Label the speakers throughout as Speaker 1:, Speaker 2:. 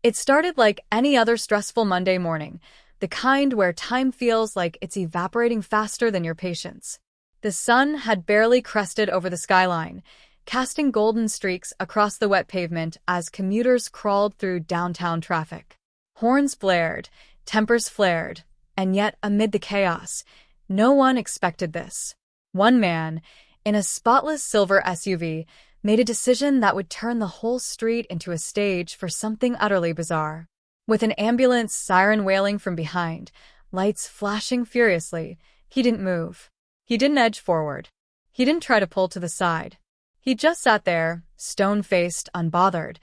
Speaker 1: It started like any other stressful Monday morning, the kind where time feels like it's evaporating faster than your patience. The sun had barely crested over the skyline, casting golden streaks across the wet pavement as commuters crawled through downtown traffic. Horns blared, tempers flared, and yet amid the chaos, no one expected this. One man, in a spotless silver SUV, made a decision that would turn the whole street into a stage for something utterly bizarre. With an ambulance siren wailing from behind, lights flashing furiously, he didn't move. He didn't edge forward. He didn't try to pull to the side. He just sat there, stone-faced, unbothered,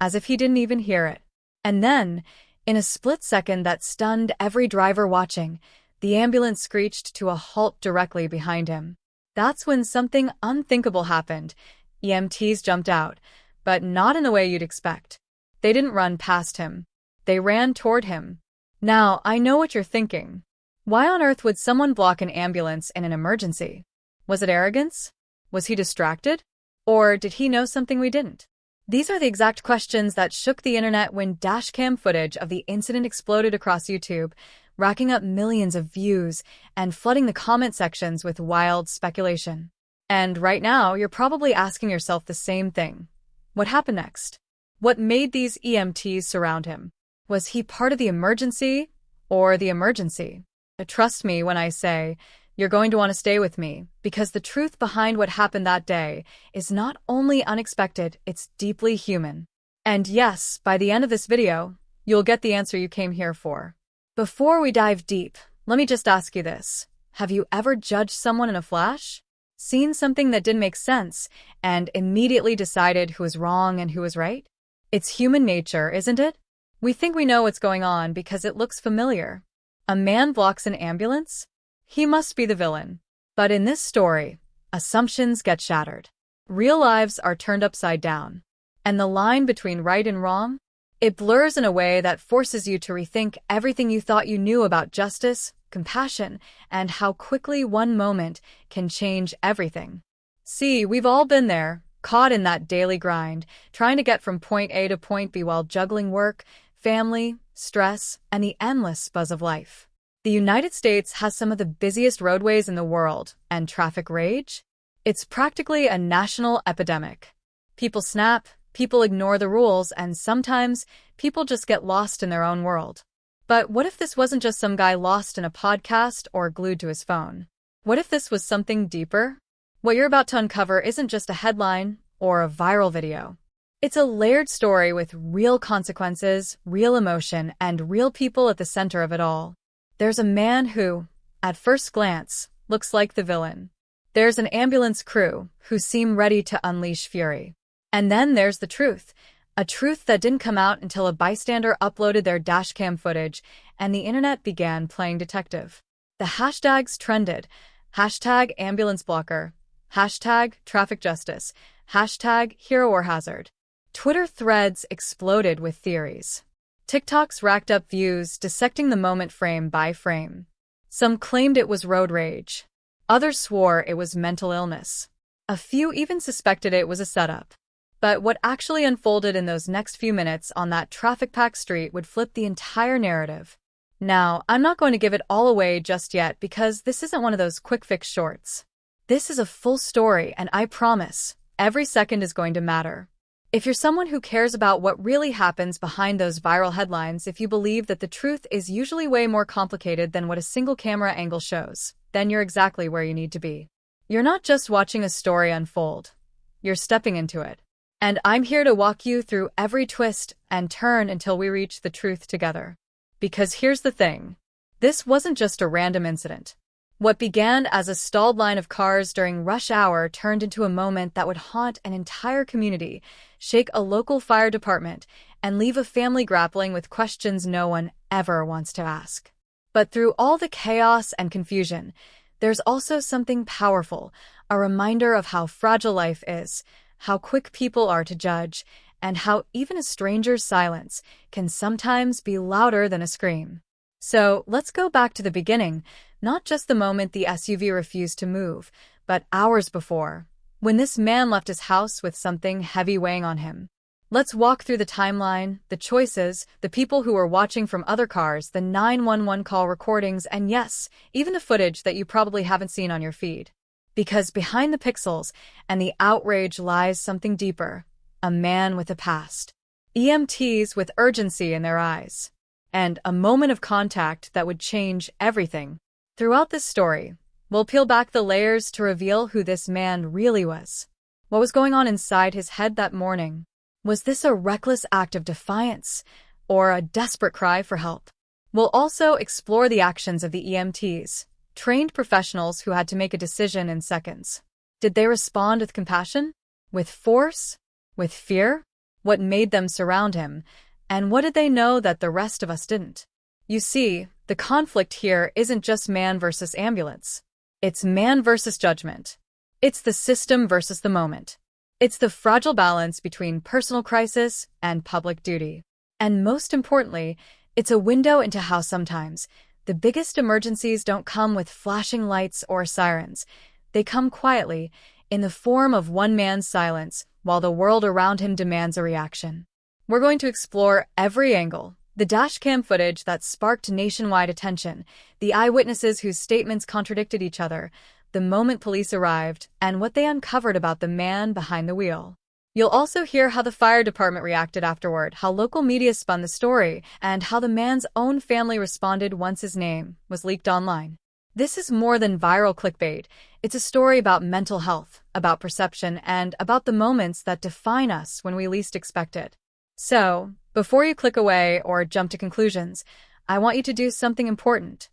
Speaker 1: as if he didn't even hear it. And then, in a split second that stunned every driver watching, the ambulance screeched to a halt directly behind him. That's when something unthinkable happened. EMTs jumped out, but not in the way you'd expect. They didn't run past him. They ran toward him. Now, I know what you're thinking. Why on earth would someone block an ambulance in an emergency? Was it arrogance? Was he distracted? Or did he know something we didn't? These are the exact questions that shook the internet when dashcam footage of the incident exploded across YouTube, racking up millions of views and flooding the comment sections with wild speculation. And right now, you're probably asking yourself the same thing. What happened next? What made these EMTs surround him? Was he part of the emergency or the emergency? Trust me when I say you're going to want to stay with me, because the truth behind what happened that day is not only unexpected, it's deeply human. And yes, by the end of this video, you'll get the answer you came here for. Before we dive deep, let me just ask you this. Have you ever judged someone in a flash? Seen something that didn't make sense and immediately decided who was wrong and who was right? It's human nature, isn't it? We think we know what's going on because it looks familiar. A man blocks an ambulance? He must be the villain. But in this story, assumptions get shattered. Real lives are turned upside down. And the line between right and wrong? It blurs in a way that forces you to rethink everything you thought you knew about justice, compassion, and how quickly one moment can change everything. See, we've all been there, caught in that daily grind, trying to get from point A to point B while juggling work, family, stress, and the endless buzz of life. The United States has some of the busiest roadways in the world, and traffic rage? It's practically a national epidemic. People snap, people ignore the rules, and sometimes people just get lost in their own world. But what if this wasn't just some guy lost in a podcast or glued to his phone? What if this was something deeper? What you're about to uncover isn't just a headline or a viral video. It's a layered story with real consequences, real emotion, and real people at the center of it all. There's a man who, at first glance, looks like the villain. There's an ambulance crew who seem ready to unleash fury. And then there's the truth, a truth that didn't come out until a bystander uploaded their dashcam footage and the internet began playing detective. The hashtags trended. Hashtag ambulance blocker. Hashtag traffic justice. Hashtag hero or hazard. Twitter threads exploded with theories. TikToks racked up views dissecting the moment frame by frame. Some claimed it was road rage. Others swore it was mental illness. A few even suspected it was a setup. But what actually unfolded in those next few minutes on that traffic-packed street would flip the entire narrative. Now, I'm not going to give it all away just yet because this isn't one of those quick-fix shorts. This is a full story, and I promise, every second is going to matter. If you're someone who cares about what really happens behind those viral headlines, if you believe that the truth is usually way more complicated than what a single camera angle shows, then you're exactly where you need to be. You're not just watching a story unfold. You're stepping into it. And I'm here to walk you through every twist and turn until we reach the truth together. Because here's the thing. This wasn't just a random incident. What began as a stalled line of cars during rush hour turned into a moment that would haunt an entire community, shake a local fire department, and leave a family grappling with questions no one ever wants to ask. But through all the chaos and confusion, there's also something powerful, a reminder of how fragile life is, how quick people are to judge, and how even a stranger's silence can sometimes be louder than a scream. So let's go back to the beginning, not just the moment the SUV refused to move, but hours before, when this man left his house with something heavy weighing on him. Let's walk through the timeline, the choices, the people who were watching from other cars, the 911 call recordings, and yes, even the footage that you probably haven't seen on your feed. Because behind the pixels and the outrage lies something deeper, a man with a past. EMTs with urgency in their eyes. And a moment of contact that would change everything. Throughout this story, we'll peel back the layers to reveal who this man really was. What was going on inside his head that morning? Was this a reckless act of defiance or a desperate cry for help? We'll also explore the actions of the EMTs, trained professionals who had to make a decision in seconds. Did they respond with compassion? With force? With fear? What made them surround him? And what did they know that the rest of us didn't? You see, the conflict here isn't just man versus ambulance. It's man versus judgment. It's the system versus the moment. It's the fragile balance between personal crisis and public duty. And most importantly, it's a window into how sometimes the biggest emergencies don't come with flashing lights or sirens. They come quietly, in the form of one man's silence, while the world around him demands a reaction. We're going to explore every angle, the dashcam footage that sparked nationwide attention, the eyewitnesses whose statements contradicted each other, the moment police arrived, and what they uncovered about the man behind the wheel. You'll also hear how the fire department reacted afterward, how local media spun the story, and how the man's own family responded once his name was leaked online. This is more than viral clickbait. It's a story about mental health, about perception, and about the moments that define us when we least expect it. So, before you click away or jump to conclusions, I want you to do something important.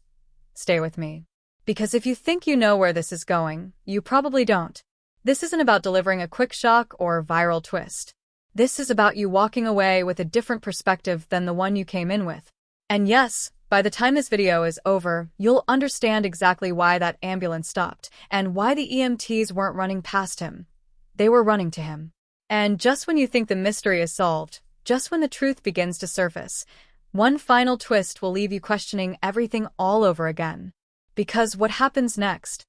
Speaker 1: Stay with me. Because if you think you know where this is going, you probably don't. This isn't about delivering a quick shock or viral twist. This is about you walking away with a different perspective than the one you came in with. And yes, by the time this video is over, you'll understand exactly why that ambulance stopped and why the EMTs weren't running past him. They were running to him. And just when you think the mystery is solved, just when the truth begins to surface, one final twist will leave you questioning everything all over again. Because what happens next?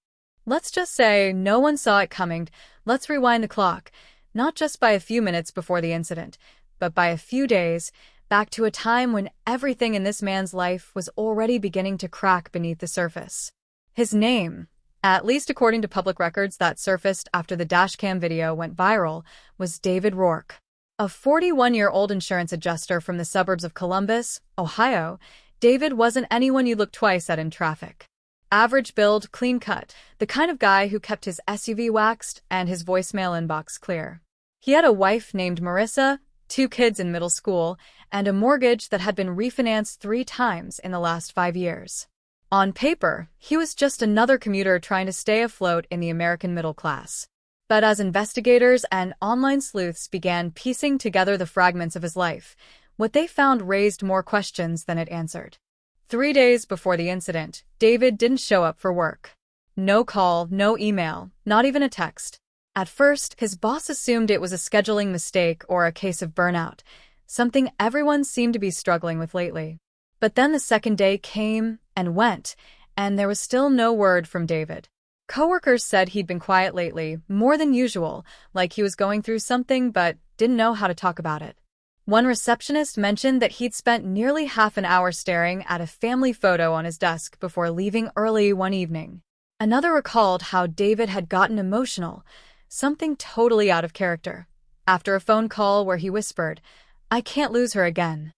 Speaker 1: Let's just say no one saw it coming. Let's rewind the clock, not just by a few minutes before the incident, but by a few days, back to a time when everything in this man's life was already beginning to crack beneath the surface. His name, at least according to public records that surfaced after the dashcam video went viral, was David Rourke. A 41-year-old insurance adjuster from the suburbs of Columbus, Ohio, David wasn't anyone you look twice at in traffic. Average build, clean cut, the kind of guy who kept his SUV waxed and his voicemail inbox clear. He had a wife named Marissa, 2 kids in middle school, and a mortgage that had been refinanced 3 times in the last 5 years. On paper, he was just another commuter trying to stay afloat in the American middle class. But as investigators and online sleuths began piecing together the fragments of his life, what they found raised more questions than it answered. 3 days before the incident, David didn't show up for work. No call, no email, not even a text. At first, his boss assumed it was a scheduling mistake or a case of burnout, something everyone seemed to be struggling with lately. But then the second day came and went, and there was still no word from David. Coworkers said he'd been quiet lately, more than usual, like he was going through something but didn't know how to talk about it. One receptionist mentioned that he'd spent nearly half an hour staring at a family photo on his desk before leaving early one evening. Another recalled how David had gotten emotional, something totally out of character, after a phone call where he whispered, "I can't lose her again."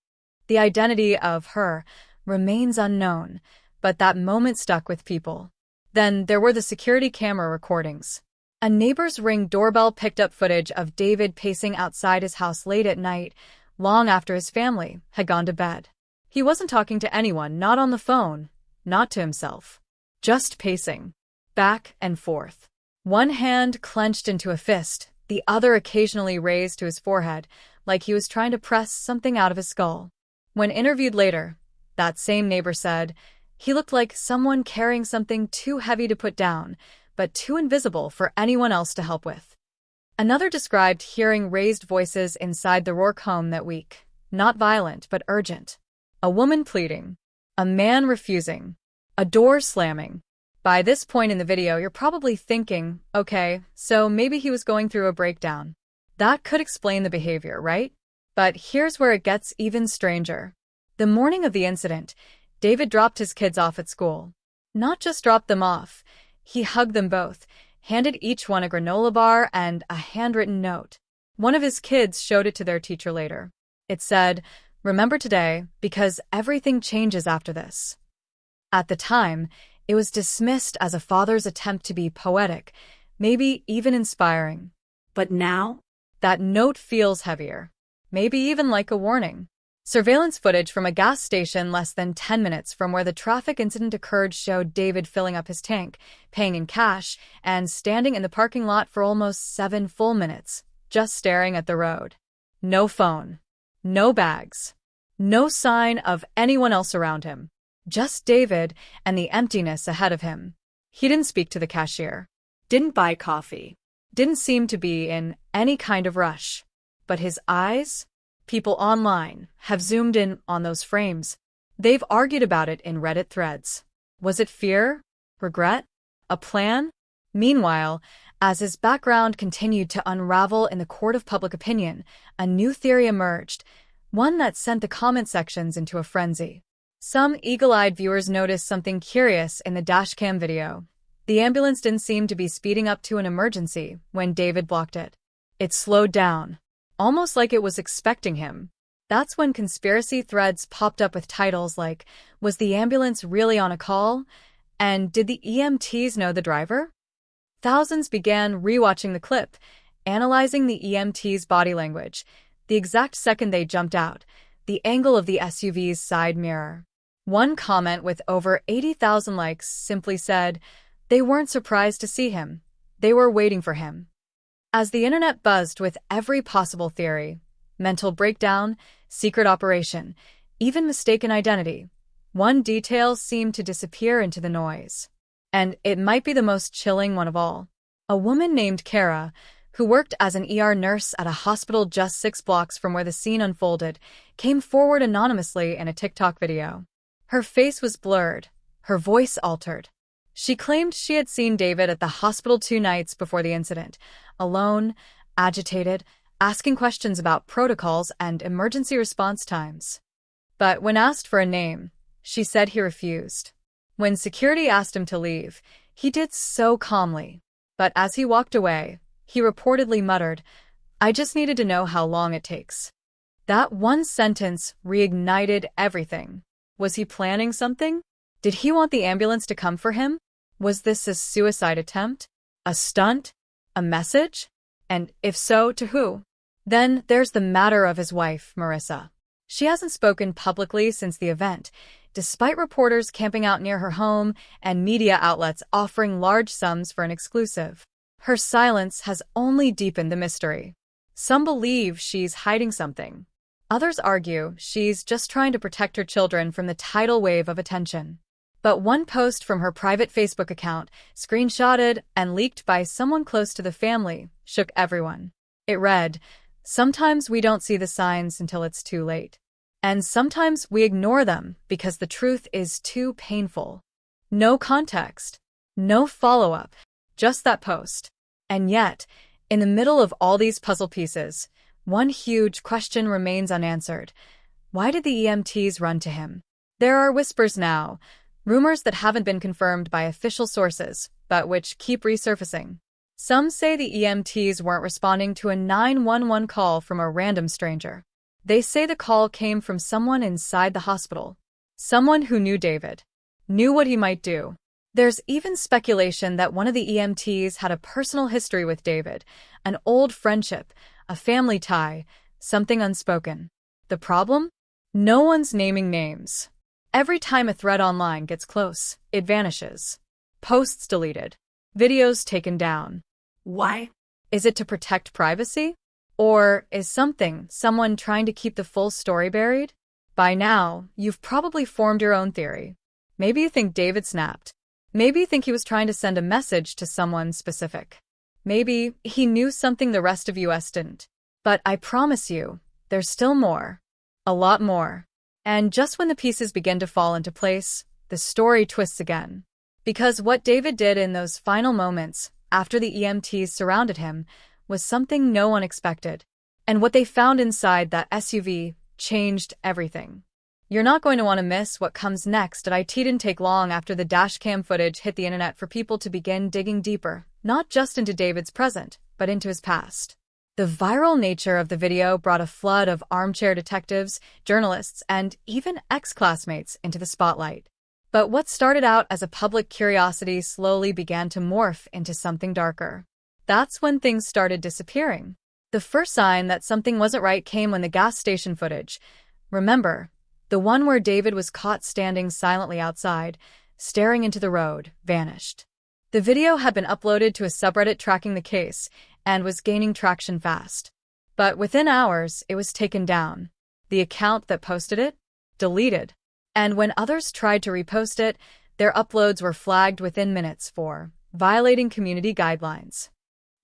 Speaker 1: The identity of her remains unknown, but that moment stuck with people. Then there were the security camera recordings. A neighbor's Ring doorbell picked up footage of David pacing outside his house late at night, long after his family had gone to bed. He wasn't talking to anyone, not on the phone, not to himself. Just pacing, back and forth. One hand clenched into a fist, the other occasionally raised to his forehead, like he was trying to press something out of his skull. When interviewed later, that same neighbor said, he looked like someone carrying something too heavy to put down, but too invisible for anyone else to help with. Another described hearing raised voices inside the Rourke home that week, not violent but urgent. A woman pleading, a man refusing, a door slamming. By this point in the video, you're probably thinking, okay, so maybe he was going through a breakdown. That could explain the behavior, right? But here's where it gets even stranger. The morning of the incident, David dropped his kids off at school. Not just dropped them off, he hugged them both, handed each one a granola bar and a handwritten note. One of his kids showed it to their teacher later. It said, "Remember today, because everything changes after this." At the time, it was dismissed as a father's attempt to be poetic, maybe even inspiring.
Speaker 2: But now?
Speaker 1: That note feels heavier. Maybe even like a warning. Surveillance footage from a gas station less than 10 minutes from where the traffic incident occurred showed David filling up his tank, paying in cash, and standing in the parking lot for almost 7 full minutes, just staring at the road. No phone. No bags. No sign of anyone else around him. Just David and the emptiness ahead of him. He didn't speak to the cashier.
Speaker 2: Didn't buy coffee.
Speaker 1: Didn't seem to be in any kind of rush. But his eyes? People online have zoomed in on those frames. They've argued about it in Reddit threads. Was it fear? Regret? A plan? Meanwhile, as his background continued to unravel in the court of public opinion, a new theory emerged, one that sent the comment sections into a frenzy. Some eagle-eyed viewers noticed something curious in the dashcam video. The ambulance didn't seem to be speeding up to an emergency when David blocked it. It slowed down, almost like it was expecting him. That's when conspiracy threads popped up with titles like, "Was the ambulance really on a call?" and "Did the EMTs know the driver?" Thousands began rewatching the clip, analyzing the EMTs' body language, the exact second they jumped out, the angle of the SUV's side mirror. One comment with over 80,000 likes simply said, "They weren't surprised to see him. They were waiting for him." As the internet buzzed with every possible theory, mental breakdown, secret operation, even mistaken identity, one detail seemed to disappear into the noise. And it might be the most chilling one of all. A woman named Kara, who worked as an ER nurse at a hospital just 6 blocks from where the scene unfolded, came forward anonymously in a TikTok video. Her face was blurred, her voice altered. She claimed she had seen David at the hospital 2 nights before the incident, alone, agitated, asking questions about protocols and emergency response times. But when asked for a name, she said he refused. When security asked him to leave, he did so calmly. But as he walked away, he reportedly muttered, "I just needed to know how long it takes." That one sentence reignited everything. Was he planning something? Did he want the ambulance to come for him? Was this a suicide attempt? A stunt? A message? And if so, to who? Then there's the matter of his wife, Marissa. She hasn't spoken publicly since the event, despite reporters camping out near her home and media outlets offering large sums for an exclusive. Her silence has only deepened the mystery. Some believe she's hiding something. Others argue she's just trying to protect her children from the tidal wave of attention. But one post from her private Facebook account, screenshotted and leaked by someone close to the family, shook everyone. It read, "Sometimes we don't see the signs until it's too late. And sometimes we ignore them because the truth is too painful." No context. No follow-up. Just that post. And yet, in the middle of all these puzzle pieces, one huge question remains unanswered. Why did the EMTs run to him? There are whispers now, rumors that haven't been confirmed by official sources, but which keep resurfacing. Some say the EMTs weren't responding to a 911 call from a random stranger. They say the call came from someone inside the hospital. Someone who knew David. Knew what he might do. There's even speculation that one of the EMTs had a personal history with David, an old friendship, a family tie, something unspoken. The problem? No one's naming names. Every time a thread online gets close, it vanishes. Posts deleted. Videos taken down.
Speaker 2: Why?
Speaker 1: Is it to protect privacy? Or is someone trying to keep the full story buried? By now, you've probably formed your own theory. Maybe you think David snapped. Maybe you think he was trying to send a message to someone specific. Maybe he knew something the rest of us didn't. But I promise you, there's still more. A lot more. And just when the pieces begin to fall into place, the story twists again. Because what David did in those final moments, after the EMTs surrounded him, was something no one expected. And what they found inside that SUV changed everything. You're not going to want to miss what comes next. It didn't take long after the dashcam footage hit the internet for people to begin digging deeper, not just into David's present, but into his past. The viral nature of the video brought a flood of armchair detectives, journalists, and even ex-classmates into the spotlight. But what started out as a public curiosity slowly began to morph into something darker. That's when things started disappearing. The first sign that something wasn't right came when the gas station footage, remember, the one where David was caught standing silently outside, staring into the road, vanished. The video had been uploaded to a subreddit tracking the case and was gaining traction fast. But within hours, it was taken down. The account that posted it? Deleted. And when others tried to repost it, their uploads were flagged within minutes for violating community guidelines.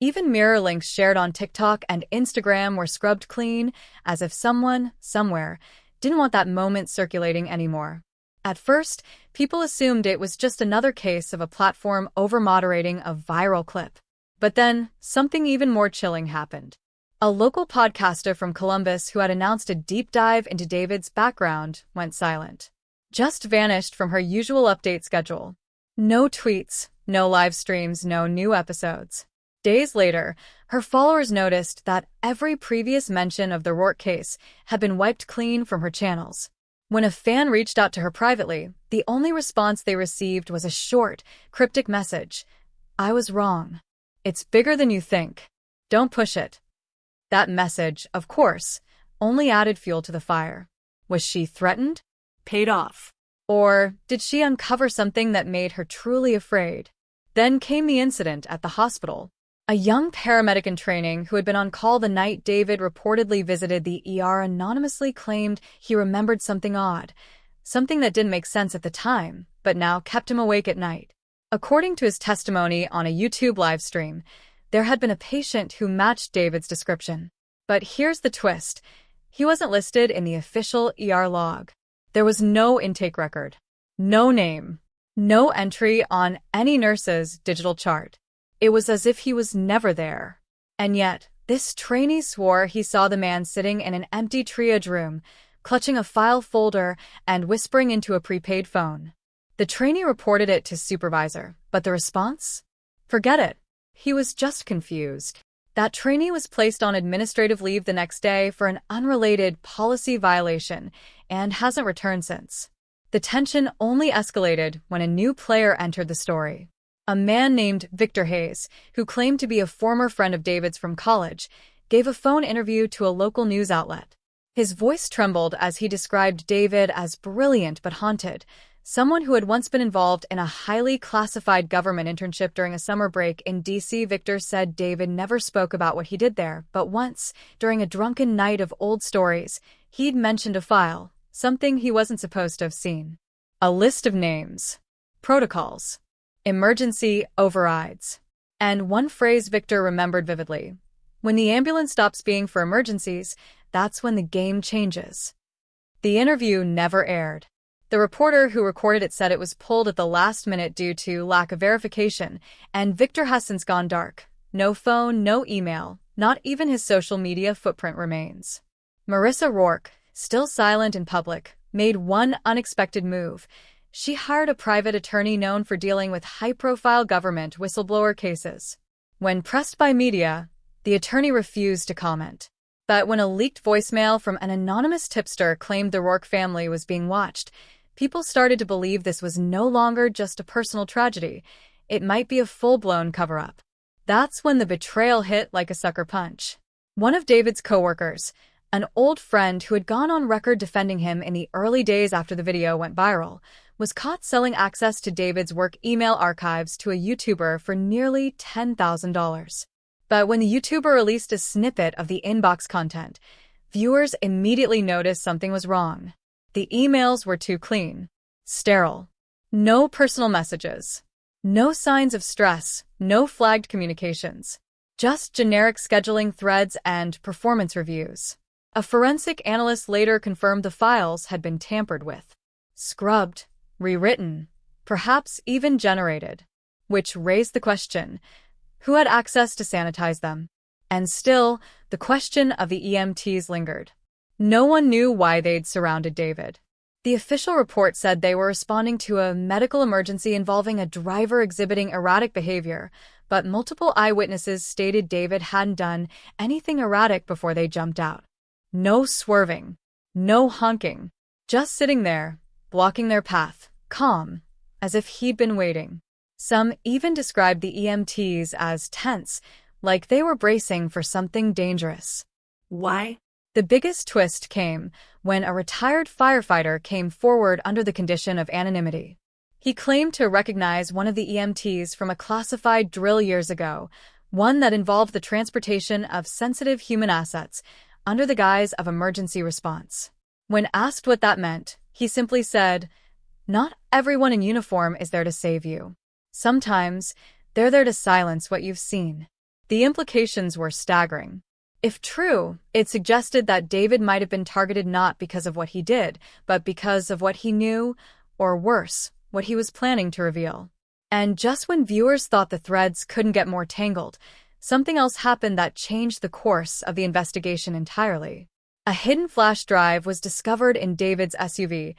Speaker 1: Even mirror links shared on TikTok and Instagram were scrubbed clean, as if someone, somewhere, didn't want that moment circulating anymore. At first, people assumed it was just another case of a platform over-moderating a viral clip. But then, something even more chilling happened. A local podcaster from Columbus who had announced a deep dive into David's background went silent. Just vanished from her usual update schedule. No tweets, no live streams, no new episodes. Days later, her followers noticed that every previous mention of the Rourke case had been wiped clean from her channels. When a fan reached out to her privately, the only response they received was a short, cryptic message. "I was wrong. It's bigger than you think. Don't push it." That message, of course, only added fuel to the fire. Was she threatened?
Speaker 2: Paid off.
Speaker 1: Or did she uncover something that made her truly afraid? Then came the incident at the hospital. A young paramedic in training who had been on call the night David reportedly visited the ER anonymously claimed he remembered something odd, something that didn't make sense at the time, but now kept him awake at night. According to his testimony on a YouTube livestream, there had been a patient who matched David's description. But here's the twist. He wasn't listed in the official ER log. There was no intake record, no name, no entry on any nurse's digital chart. It was as if he was never there. And yet, this trainee swore he saw the man sitting in an empty triage room, clutching a file folder and whispering into a prepaid phone. The trainee reported it to supervisor, but the response? Forget it. He was just confused. That trainee was placed on administrative leave the next day for an unrelated policy violation and hasn't returned since. The tension only escalated when a new player entered the story. A man named Victor Hayes, who claimed to be a former friend of David's from college, gave a phone interview to a local news outlet. His voice trembled as he described David as brilliant but haunted, someone who had once been involved in a highly classified government internship during a summer break in D.C. Victor said David never spoke about what he did there, but once, during a drunken night of old stories, he'd mentioned a file, something he wasn't supposed to have seen. A list of names, protocols, emergency overrides. And one phrase Victor remembered vividly. When the ambulance stops being for emergencies, that's when the game changes. The interview never aired. The reporter who recorded it said it was pulled at the last minute due to lack of verification, and Victor has since gone dark. No phone, no email, not even his social media footprint remains. Marissa Rourke, still silent in public, made one unexpected move. She hired a private attorney known for dealing with high-profile government whistleblower cases. When pressed by media, the attorney refused to comment. But when a leaked voicemail from an anonymous tipster claimed the Rourke family was being watched, people started to believe this was no longer just a personal tragedy. It might be a full-blown cover-up. That's when the betrayal hit like a sucker punch. One of David's coworkers, an old friend who had gone on record defending him in the early days after the video went viral, was caught selling access to David's work email archives to a YouTuber for nearly $10,000. But when the YouTuber released a snippet of the inbox content, viewers immediately noticed something was wrong. The emails were too clean, sterile. No personal messages. No signs of stress, no flagged communications. Just generic scheduling threads and performance reviews. A forensic analyst later confirmed the files had been tampered with, scrubbed, rewritten, perhaps even generated. Which raised the question, who had access to sanitize them? And still, The question of the EMTs lingered. No one knew why they'd surrounded David. The official report said they were responding to a medical emergency involving a driver exhibiting erratic behavior, but multiple eyewitnesses stated David hadn't done anything erratic before they jumped out. No swerving, no honking, just sitting there, blocking their path, calm, as if he'd been waiting. Some even described the EMTs as tense, like they were bracing for something dangerous.
Speaker 2: Why?
Speaker 1: The biggest twist came when a retired firefighter came forward under the condition of anonymity. He claimed to recognize one of the EMTs from a classified drill years ago, one that involved the transportation of sensitive human assets under the guise of emergency response. When asked what that meant, he simply said, "Not everyone in uniform is there to save you. Sometimes, they're there to silence what you've seen." The implications were staggering. If true, it suggested that David might have been targeted not because of what he did, but because of what he knew, or worse, what he was planning to reveal. And just when viewers thought the threads couldn't get more tangled, something else happened that changed the course of the investigation entirely. A hidden flash drive was discovered in David's SUV,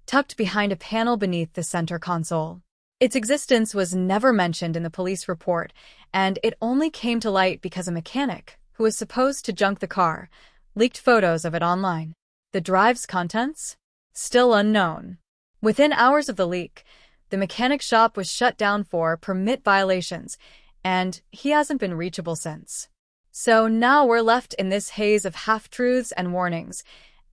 Speaker 1: tucked behind a panel beneath the center console. Its existence was never mentioned in the police report, and it only came to light because a mechanic, who was supposed to junk the car, leaked photos of it online. The drive's contents? Still unknown. Within hours of the leak, the mechanic shop was shut down for permit violations, and he hasn't been reachable since. So now we're left in this haze of half-truths and warnings,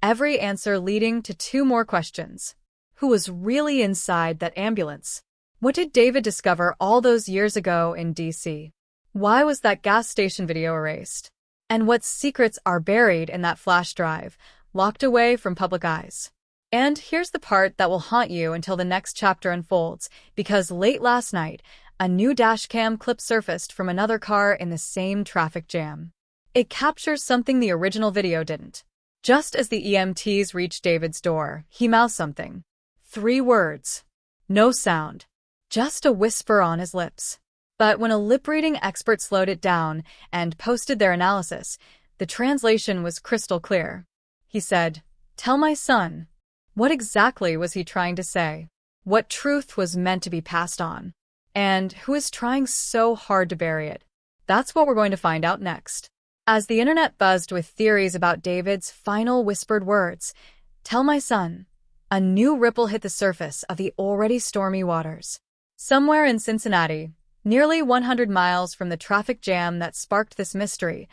Speaker 1: every answer leading to two more questions. Who was really inside that ambulance? What did David discover all those years ago in DC? Why was that gas station video erased? And what secrets are buried in that flash drive, locked away from public eyes? And here's the part that will haunt you until the next chapter unfolds, because late last night, a new dashcam clip surfaced from another car in the same traffic jam. It captures something the original video didn't. Just as the EMTs reached David's door, he mouthed something. 3 words. No sound. Just a whisper on his lips. But when a lip-reading expert slowed it down and posted their analysis, the translation was crystal clear. He said, "Tell my son." What exactly was he trying to say? What truth was meant to be passed on? And who is trying so hard to bury it? That's what we're going to find out next. As the internet buzzed with theories about David's final whispered words, "Tell my son," a new ripple hit the surface of the already stormy waters. Somewhere in Cincinnati, nearly 100 miles from the traffic jam that sparked this mystery,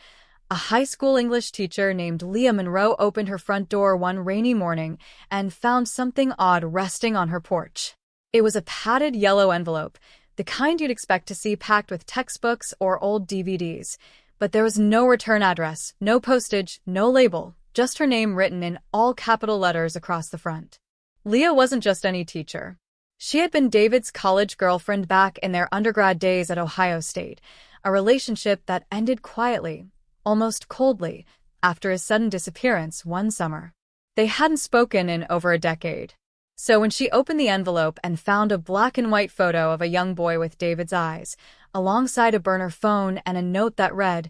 Speaker 1: a high school English teacher named Leah Monroe opened her front door one rainy morning and found something odd resting on her porch. It was a padded yellow envelope, the kind you'd expect to see packed with textbooks or old DVDs. But there was no return address, no postage, no label, just her name written in all capital letters across the front. Leah wasn't just any teacher. She had been David's college girlfriend back in their undergrad days at Ohio State, a relationship that ended quietly, almost coldly, after his sudden disappearance one summer. They hadn't spoken in over a decade. So when she opened the envelope and found a black and white photo of a young boy with David's eyes, alongside a burner phone and a note that read,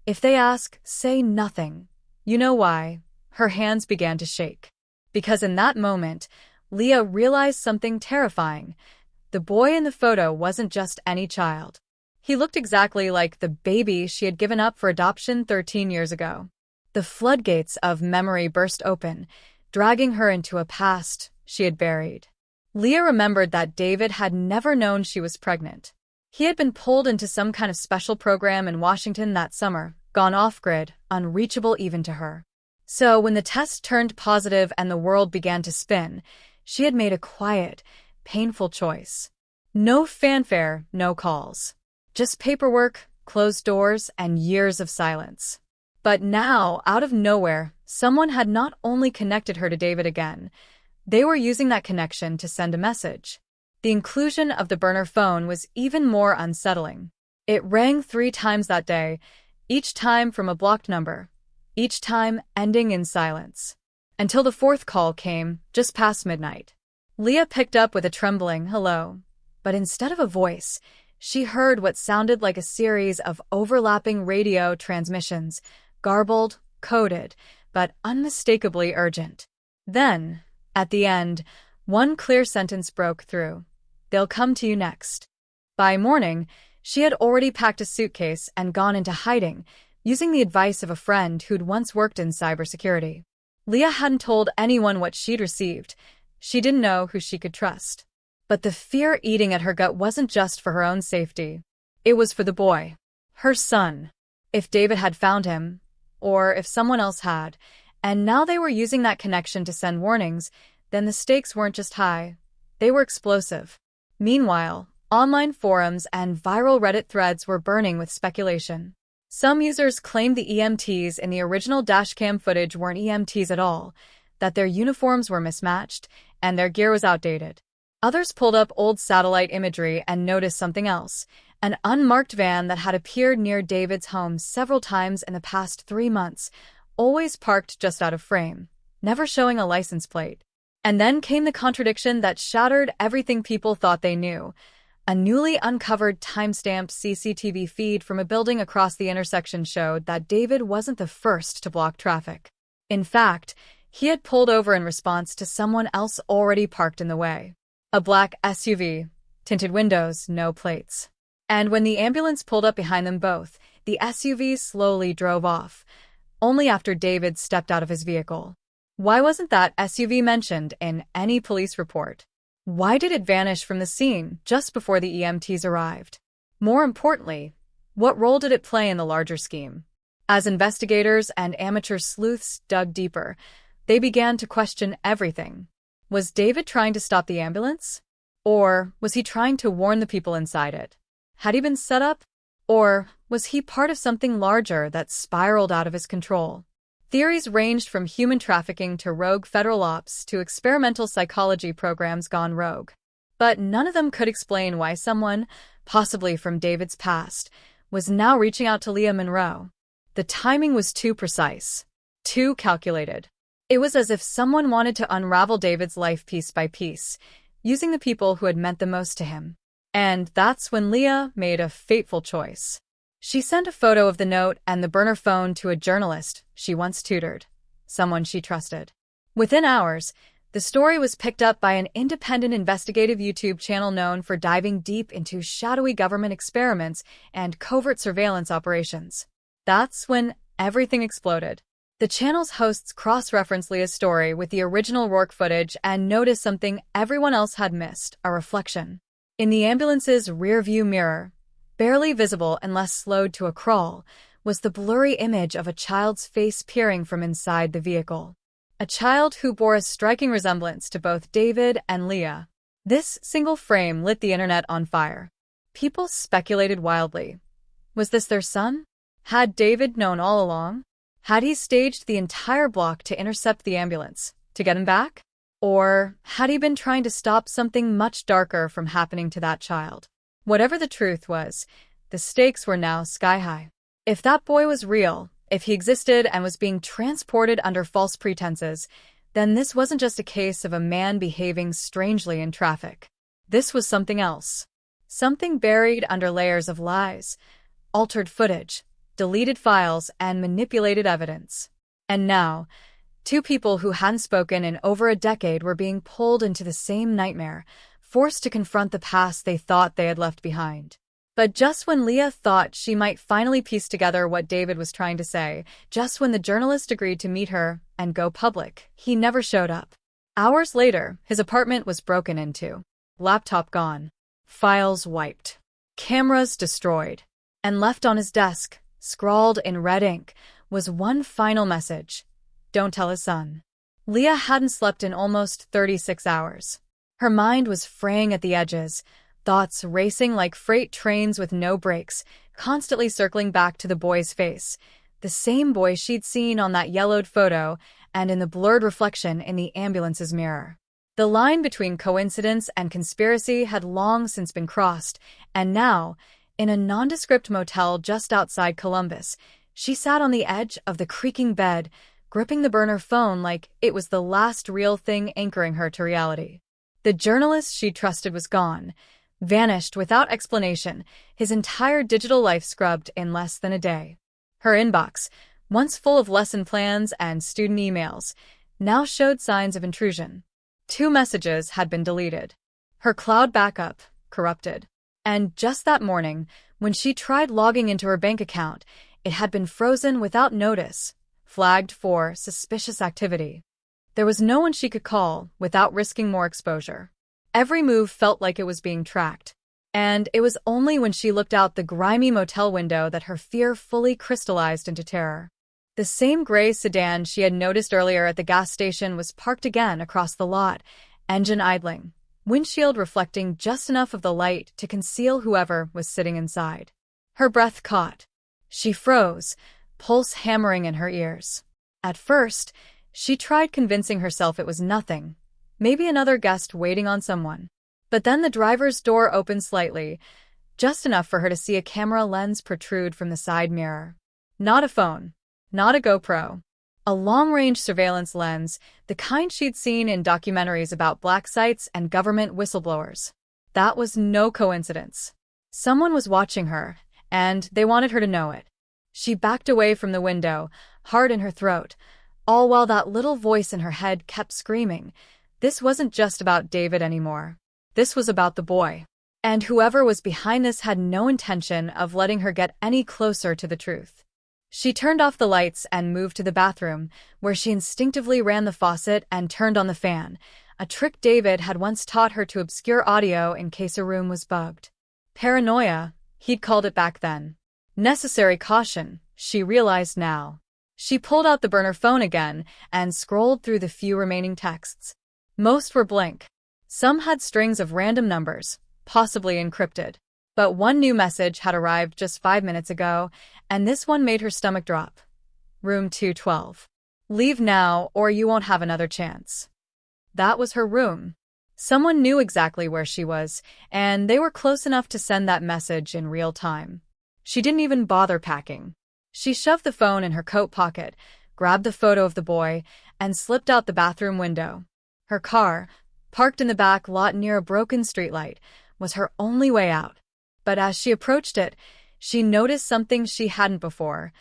Speaker 1: "If they ask, say nothing." You know why? Her hands began to shake. Because in that moment, Leah realized something terrifying. The boy in the photo wasn't just any child. He looked exactly like the baby she had given up for adoption 13 years ago. The floodgates of memory burst open, dragging her into a past she had buried. Leah remembered that David had never known she was pregnant. He had been pulled into some kind of special program in Washington that summer, gone off-grid, unreachable even to her. So when the test turned positive and the world began to spin, she had made a quiet, painful choice. No fanfare, no calls. Just paperwork, closed doors, and years of silence. But now, out of nowhere, someone had not only connected her to David again, they were using that connection to send a message. The inclusion of the burner phone was even more unsettling. It rang 3 times that day, each time from a blocked number, each time ending in silence. Until the 4th call came, just past midnight. Leah picked up with a trembling hello, but instead of a voice, she heard what sounded like a series of overlapping radio transmissions, garbled, coded, but unmistakably urgent. Then, at the end, one clear sentence broke through. "They'll come to you next." By morning, she had already packed a suitcase and gone into hiding, using the advice of a friend who'd once worked in cybersecurity. Leah hadn't told anyone what she'd received. She didn't know who she could trust. But the fear eating at her gut wasn't just for her own safety. It was for the boy. Her son. If David had found him, or if someone else had, and now they were using that connection to send warnings, then the stakes weren't just high. They were explosive. Meanwhile, online forums and viral Reddit threads were burning with speculation. Some users claimed the EMTs in the original dashcam footage weren't EMTs at all, that their uniforms were mismatched, and their gear was outdated. Others pulled up old satellite imagery and noticed something else, an unmarked van that had appeared near David's home several times in the past 3 months, always parked just out of frame, never showing a license plate. And then came the contradiction that shattered everything people thought they knew. A newly uncovered time-stamped CCTV feed from a building across the intersection showed that David wasn't the first to block traffic. In fact, he had pulled over in response to someone else already parked in the way. A black SUV, tinted windows, no plates. And when the ambulance pulled up behind them both, the SUV slowly drove off, only after David stepped out of his vehicle. Why wasn't that SUV mentioned in any police report? Why did it vanish from the scene just before the EMTs arrived? More importantly, what role did it play in the larger scheme? As investigators and amateur sleuths dug deeper, they began to question everything. Was David trying to stop the ambulance? Or was he trying to warn the people inside it? Had he been set up? Or was he part of something larger that spiraled out of his control? Theories ranged from human trafficking to rogue federal ops to experimental psychology programs gone rogue. But none of them could explain why someone, possibly from David's past, was now reaching out to Leah Monroe. The timing was too precise, too calculated. It was as if someone wanted to unravel David's life piece by piece, using the people who had meant the most to him. And that's when Leah made a fateful choice. She sent a photo of the note and the burner phone to a journalist she once tutored, someone she trusted. Within hours, the story was picked up by an independent investigative YouTube channel known for diving deep into shadowy government experiments and covert surveillance operations. That's when everything exploded. The channel's hosts cross-referenced Leah's story with the original Rourke footage and noticed something everyone else had missed, a reflection. In the ambulance's rearview mirror, barely visible unless slowed to a crawl, was the blurry image of a child's face peering from inside the vehicle. A child who bore a striking resemblance to both David and Leah. This single frame lit the internet on fire. People speculated wildly. Was this their son? Had David known all along? Had he staged the entire block to intercept the ambulance, to get him back? Or had he been trying to stop something much darker from happening to that child? Whatever the truth was, the stakes were now sky-high. If that boy was real, if he existed and was being transported under false pretenses, then this wasn't just a case of a man behaving strangely in traffic. This was something else. Something buried under layers of lies, altered footage, deleted files, and manipulated evidence. And now, two people who hadn't spoken in over a decade were being pulled into the same nightmare, forced to confront the past they thought they had left behind. But just when Leah thought she might finally piece together what David was trying to say, just when the journalist agreed to meet her and go public, he never showed up. Hours later, his apartment was broken into. Laptop gone. Files wiped. Cameras destroyed. And left on his desk, scrawled in red ink, was one final message. Don't tell his son. Leah hadn't slept in almost 36 hours. Her mind was fraying at the edges, thoughts racing like freight trains with no brakes, constantly circling back to the boy's face, the same boy she'd seen on that yellowed photo and in the blurred reflection in the ambulance's mirror. The line between coincidence and conspiracy had long since been crossed, and now, in a nondescript motel just outside Columbus, she sat on the edge of the creaking bed, gripping the burner phone like it was the last real thing anchoring her to reality. The journalist she trusted was gone, vanished without explanation, his entire digital life scrubbed in less than a day. Her inbox, once full of lesson plans and student emails, now showed signs of intrusion. 2 messages had been deleted. Her cloud backup, corrupted. And just that morning, when she tried logging into her bank account, it had been frozen without notice, flagged for suspicious activity. There was no one she could call without risking more exposure. Every move felt like it was being tracked. And it was only when she looked out the grimy motel window that her fear fully crystallized into terror. The same gray sedan she had noticed earlier at the gas station was parked again across the lot, engine idling, windshield reflecting just enough of the light to conceal whoever was sitting inside. Her breath caught. She froze, pulse hammering in her ears. At first, she tried convincing herself it was nothing, maybe another guest waiting on someone. But then the driver's door opened slightly, just enough for her to see a camera lens protrude from the side mirror. Not a phone, not a GoPro. A long-range surveillance lens, the kind she'd seen in documentaries about black sites and government whistleblowers. That was no coincidence. Someone was watching her, and they wanted her to know it. She backed away from the window, heart in her throat, all while that little voice in her head kept screaming. This wasn't just about David anymore. This was about the boy. And whoever was behind this had no intention of letting her get any closer to the truth. She turned off the lights and moved to the bathroom, where she instinctively ran the faucet and turned on the fan, a trick David had once taught her to obscure audio in case a room was bugged. Paranoia, he'd called it back then. Necessary caution, she realized now. She pulled out the burner phone again and scrolled through the few remaining texts. Most were blank. Some had strings of random numbers, possibly encrypted. But one new message had arrived just 5 minutes ago, and this one made her stomach drop. Room 212. Leave now or you won't have another chance. That was her room. Someone knew exactly where she was, and they were close enough to send that message in real time. She didn't even bother packing. She shoved the phone in her coat pocket, grabbed the photo of the boy, and slipped out the bathroom window. Her car, parked in the back lot near a broken streetlight, was her only way out. But as she approached it, she noticed something she hadn't before.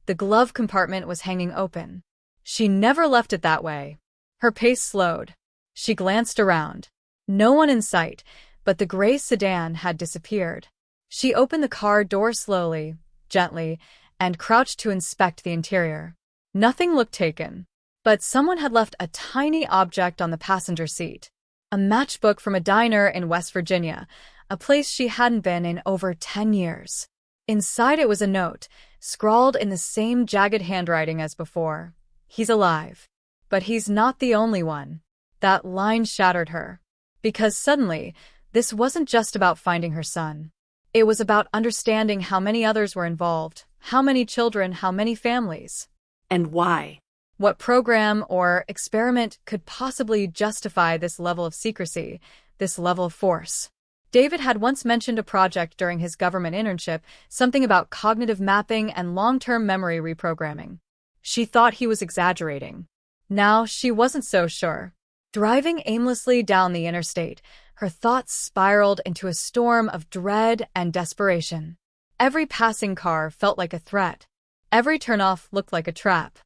Speaker 1: The glove compartment was hanging open. She never left it that way. Her pace slowed. She glanced around. No one in sight, but the gray sedan had disappeared. She opened the car door slowly, gently, and crouched to inspect the interior. Nothing looked taken, but someone had left a tiny object on the passenger seat. A matchbook from a diner in West Virginia, a place she hadn't been in over 10 years. Inside it was a note, scrawled in the same jagged handwriting as before. He's alive. But he's not the only one. That line shattered her. Because suddenly, this wasn't just about finding her son. It was about understanding how many others were involved, how many children, how many families.
Speaker 2: And why?
Speaker 1: What program or experiment could possibly justify this level of secrecy, this level of force? David had once mentioned a project during his government internship, something about cognitive mapping and long-term memory reprogramming. She thought he was exaggerating. Now she wasn't so sure. Driving aimlessly down the interstate, her thoughts spiraled into a storm of dread and desperation. Every passing car felt like a threat. Every turnoff looked like a trap.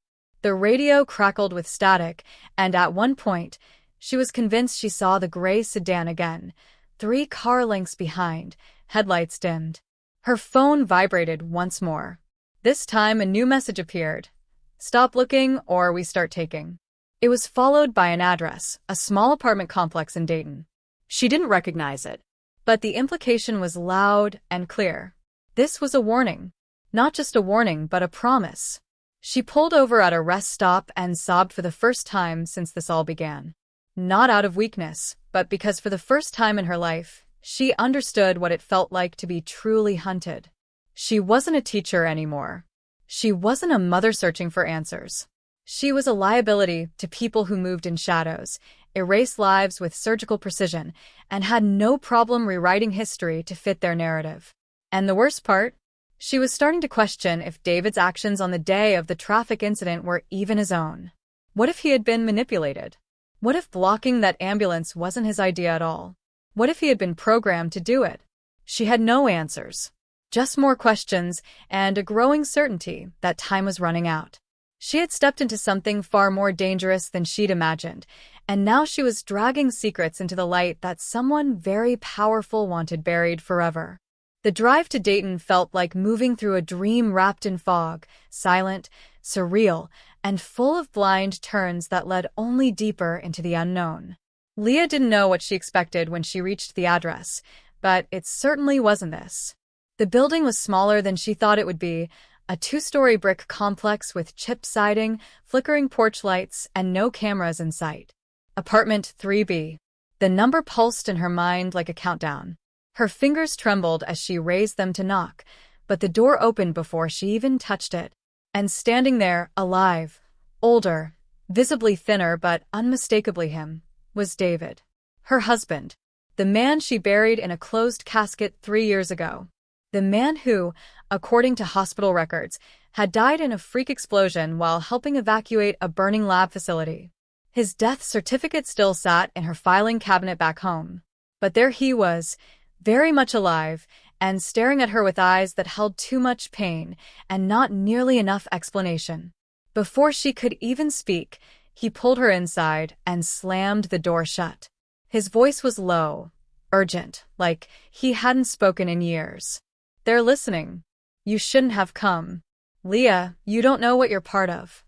Speaker 1: The radio crackled with static, and at one point, she was convinced she saw the gray sedan again, 3 car lengths behind, headlights dimmed. Her phone vibrated once more. This time a new message appeared. Stop looking or we start taking. It was followed by an address, a small apartment complex in Dayton.
Speaker 2: She didn't recognize it.
Speaker 1: But the implication was loud and clear. This was a warning. Not just a warning, but a promise. She pulled over at a rest stop and sobbed for the first time since this all began. Not out of weakness, but because for the first time in her life, she understood what it felt like to be truly hunted. She wasn't a teacher anymore. She wasn't a mother searching for answers. She was a liability to people who moved in shadows, erased lives with surgical precision, and had no problem rewriting history to fit their narrative. And the worst part? She was starting to question if David's actions on the day of the traffic incident were even his own. What if he had been manipulated? What if blocking that ambulance wasn't his idea at all? What if he had been programmed to do it? She had no answers. Just more questions and a growing certainty that time was running out. She had stepped into something far more dangerous than she'd imagined, and now she was dragging secrets into the light that someone very powerful wanted buried forever. The drive to Dayton felt like moving through a dream wrapped in fog, silent, surreal, and full of blind turns that led only deeper into the unknown. Leah didn't know what she expected when she reached the address, but it certainly wasn't this. The building was smaller than she thought it would be, a two-story brick complex with chipped siding, flickering porch lights, and no cameras in sight. Apartment 3B. The number pulsed in her mind like a countdown. Her fingers trembled as she raised them to knock, but the door opened before she even touched it. And standing there, alive, older, visibly thinner but unmistakably him, was David. Her husband. The man she buried in a closed casket 3 years ago. The man who, according to hospital records, had died in a freak explosion while helping evacuate a burning lab facility. His death certificate still sat in her filing cabinet back home. But there he was, very much alive, and staring at her with eyes that held too much pain and not nearly enough explanation. Before she could even speak, he pulled her inside and slammed the door shut. His voice was low, urgent, like he hadn't spoken in years. "They're listening. You shouldn't have come. Leah, you don't know what you're part of."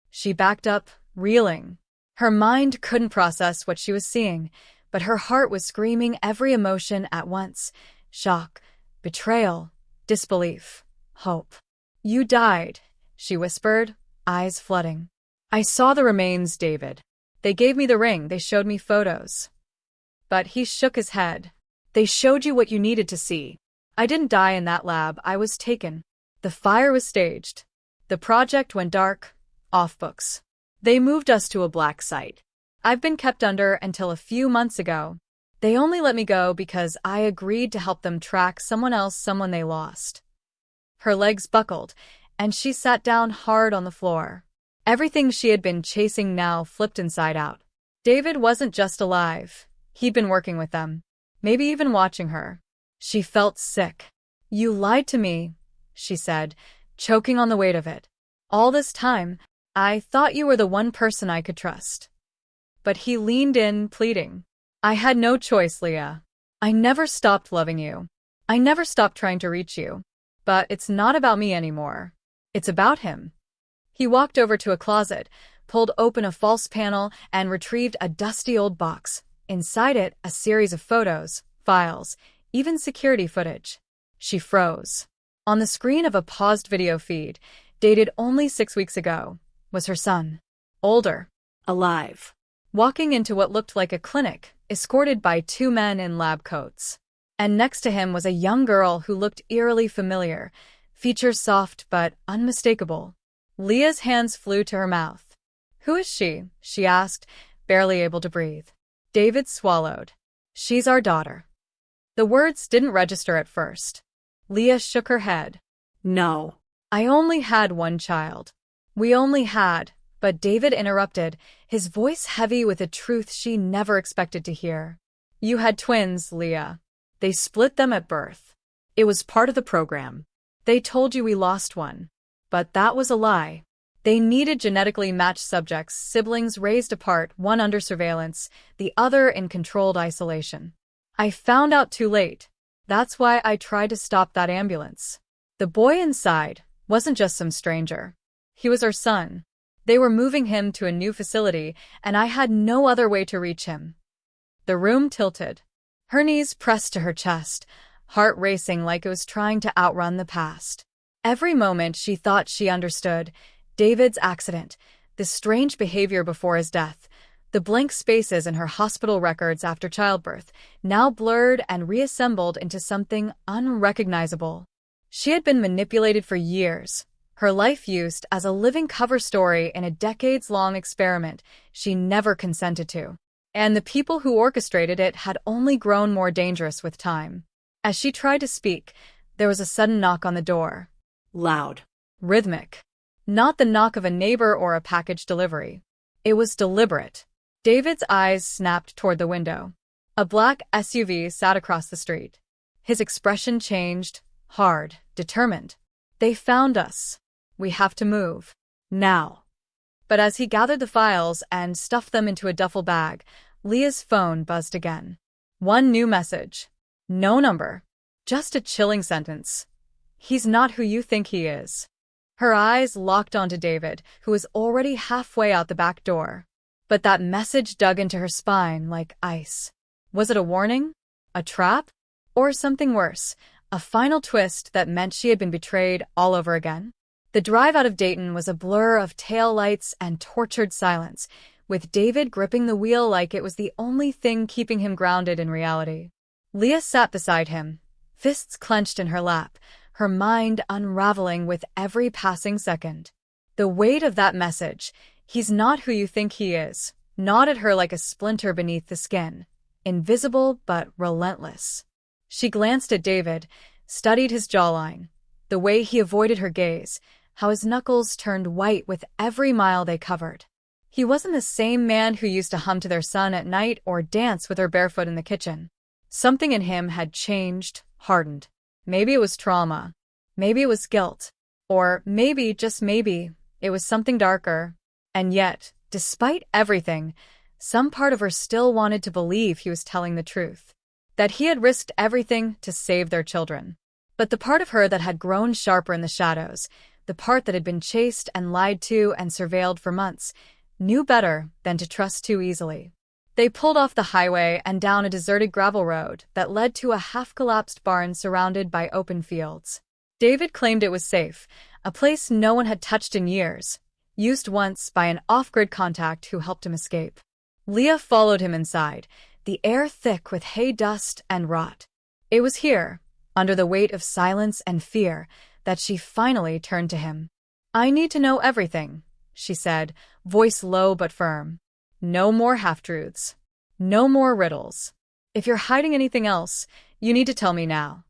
Speaker 1: She backed up, reeling. Her mind couldn't process what she was seeing, but her heart was screaming every emotion at once: shock, betrayal, disbelief, hope. "You died," she whispered, eyes flooding. "I saw the remains, David. They gave me the ring, they showed me photos." But he shook his head. "They showed you what you needed to see. I didn't die in that lab, I was taken. The fire was staged. The project went dark, off books. They moved us to a black site. I've been kept under until a few months ago. They only let me go because I agreed to help them track someone they lost." Her legs buckled, and she sat down hard on the floor. Everything she had been chasing now flipped inside out. David wasn't just alive. He'd been working with them, maybe even watching her. She felt sick. "You lied to me," she said, choking on the weight of it. "All this time, I thought you were the one person I could trust." But he leaned in, pleading. "I had no choice, Leah. I never stopped loving you. I never stopped trying to reach you. But it's not about me anymore. It's about him." He walked over to a closet, pulled open a false panel, and retrieved a dusty old box. Inside it, a series of photos, files, even security footage. She froze. On the screen of a paused video feed, dated only 6 weeks ago, was her son. Older.
Speaker 2: Alive.
Speaker 1: Walking into what looked like a clinic, escorted by 2 men in lab coats. And next to him was a young girl who looked eerily familiar, features soft but unmistakable. Leah's hands flew to her mouth. "Who is she?" she asked, barely able to breathe. David swallowed. "She's our daughter." The words didn't register at first. Leah shook her head.
Speaker 2: "No."
Speaker 1: "I only had one child. We only had," but David interrupted, his voice heavy with a truth she never expected to hear. "You had twins, Leah. They split them at birth.
Speaker 2: It was part of the program.
Speaker 1: They told you we lost one. But that was a lie. They needed genetically matched subjects, siblings raised apart, one under surveillance, the other in controlled isolation. I found out too late. That's why I tried to stop that ambulance. The boy inside wasn't just some stranger. He was our son. They were moving him to a new facility, and I had no other way to reach him." The room tilted. Her knees pressed to her chest, heart racing like it was trying to outrun the past. Every moment she thought she understood. David's accident, the strange behavior before his death, the blank spaces in her hospital records after childbirth, now blurred and reassembled into something unrecognizable. She had been manipulated for years, her life used as a living cover story in a decades-long experiment she never consented to. And the people who orchestrated it had only grown more dangerous with time. As she tried to speak, there was a sudden knock on the door.
Speaker 2: Loud.
Speaker 1: Rhythmic. Not the knock of a neighbor or a package delivery. It was deliberate. David's eyes snapped toward the window. A black SUV sat across the street. His expression changed, hard, determined. They found us. We have to move.
Speaker 2: Now.
Speaker 1: But as he gathered the files and stuffed them into a duffel bag, Leah's phone buzzed again. One new message. No number. Just a chilling sentence. He's not who you think he is. Her eyes locked onto David, who was already halfway out the back door. But that message dug into her spine like ice. Was it a warning? A trap? Or something worse, a final twist that meant she had been betrayed all over again? The drive out of Dayton was a blur of taillights and tortured silence, with David gripping the wheel like it was the only thing keeping him grounded in reality. Leah sat beside him, fists clenched in her lap, her mind unraveling with every passing second. The weight of that message, he's not who you think he is, gnawed at her like a splinter beneath the skin, invisible but relentless. She glanced at David, studied his jawline, the way he avoided her gaze, how his knuckles turned white with every mile they covered. He wasn't the same man who used to hum to their son at night or dance with her barefoot in the kitchen. Something in him had changed, hardened. Maybe it was trauma. Maybe it was guilt. Or maybe, just maybe, it was something darker. And yet, despite everything, some part of her still wanted to believe he was telling the truth. That he had risked everything to save their children. But the part of her that had grown sharper in the shadows, the part that had been chased and lied to and surveilled for months, knew better than to trust too easily. They pulled off the highway and down a deserted gravel road that led to a half-collapsed barn surrounded by open fields. David claimed it was safe, a place no one had touched in years, used once by an off-grid contact who helped him escape. Leah followed him inside, the air thick with hay dust and rot. It was here, under the weight of silence and fear, that she finally turned to him. "I need to know everything," she said, voice low but firm. "No more half-truths. No more riddles. If you're hiding anything else, you need to tell me now."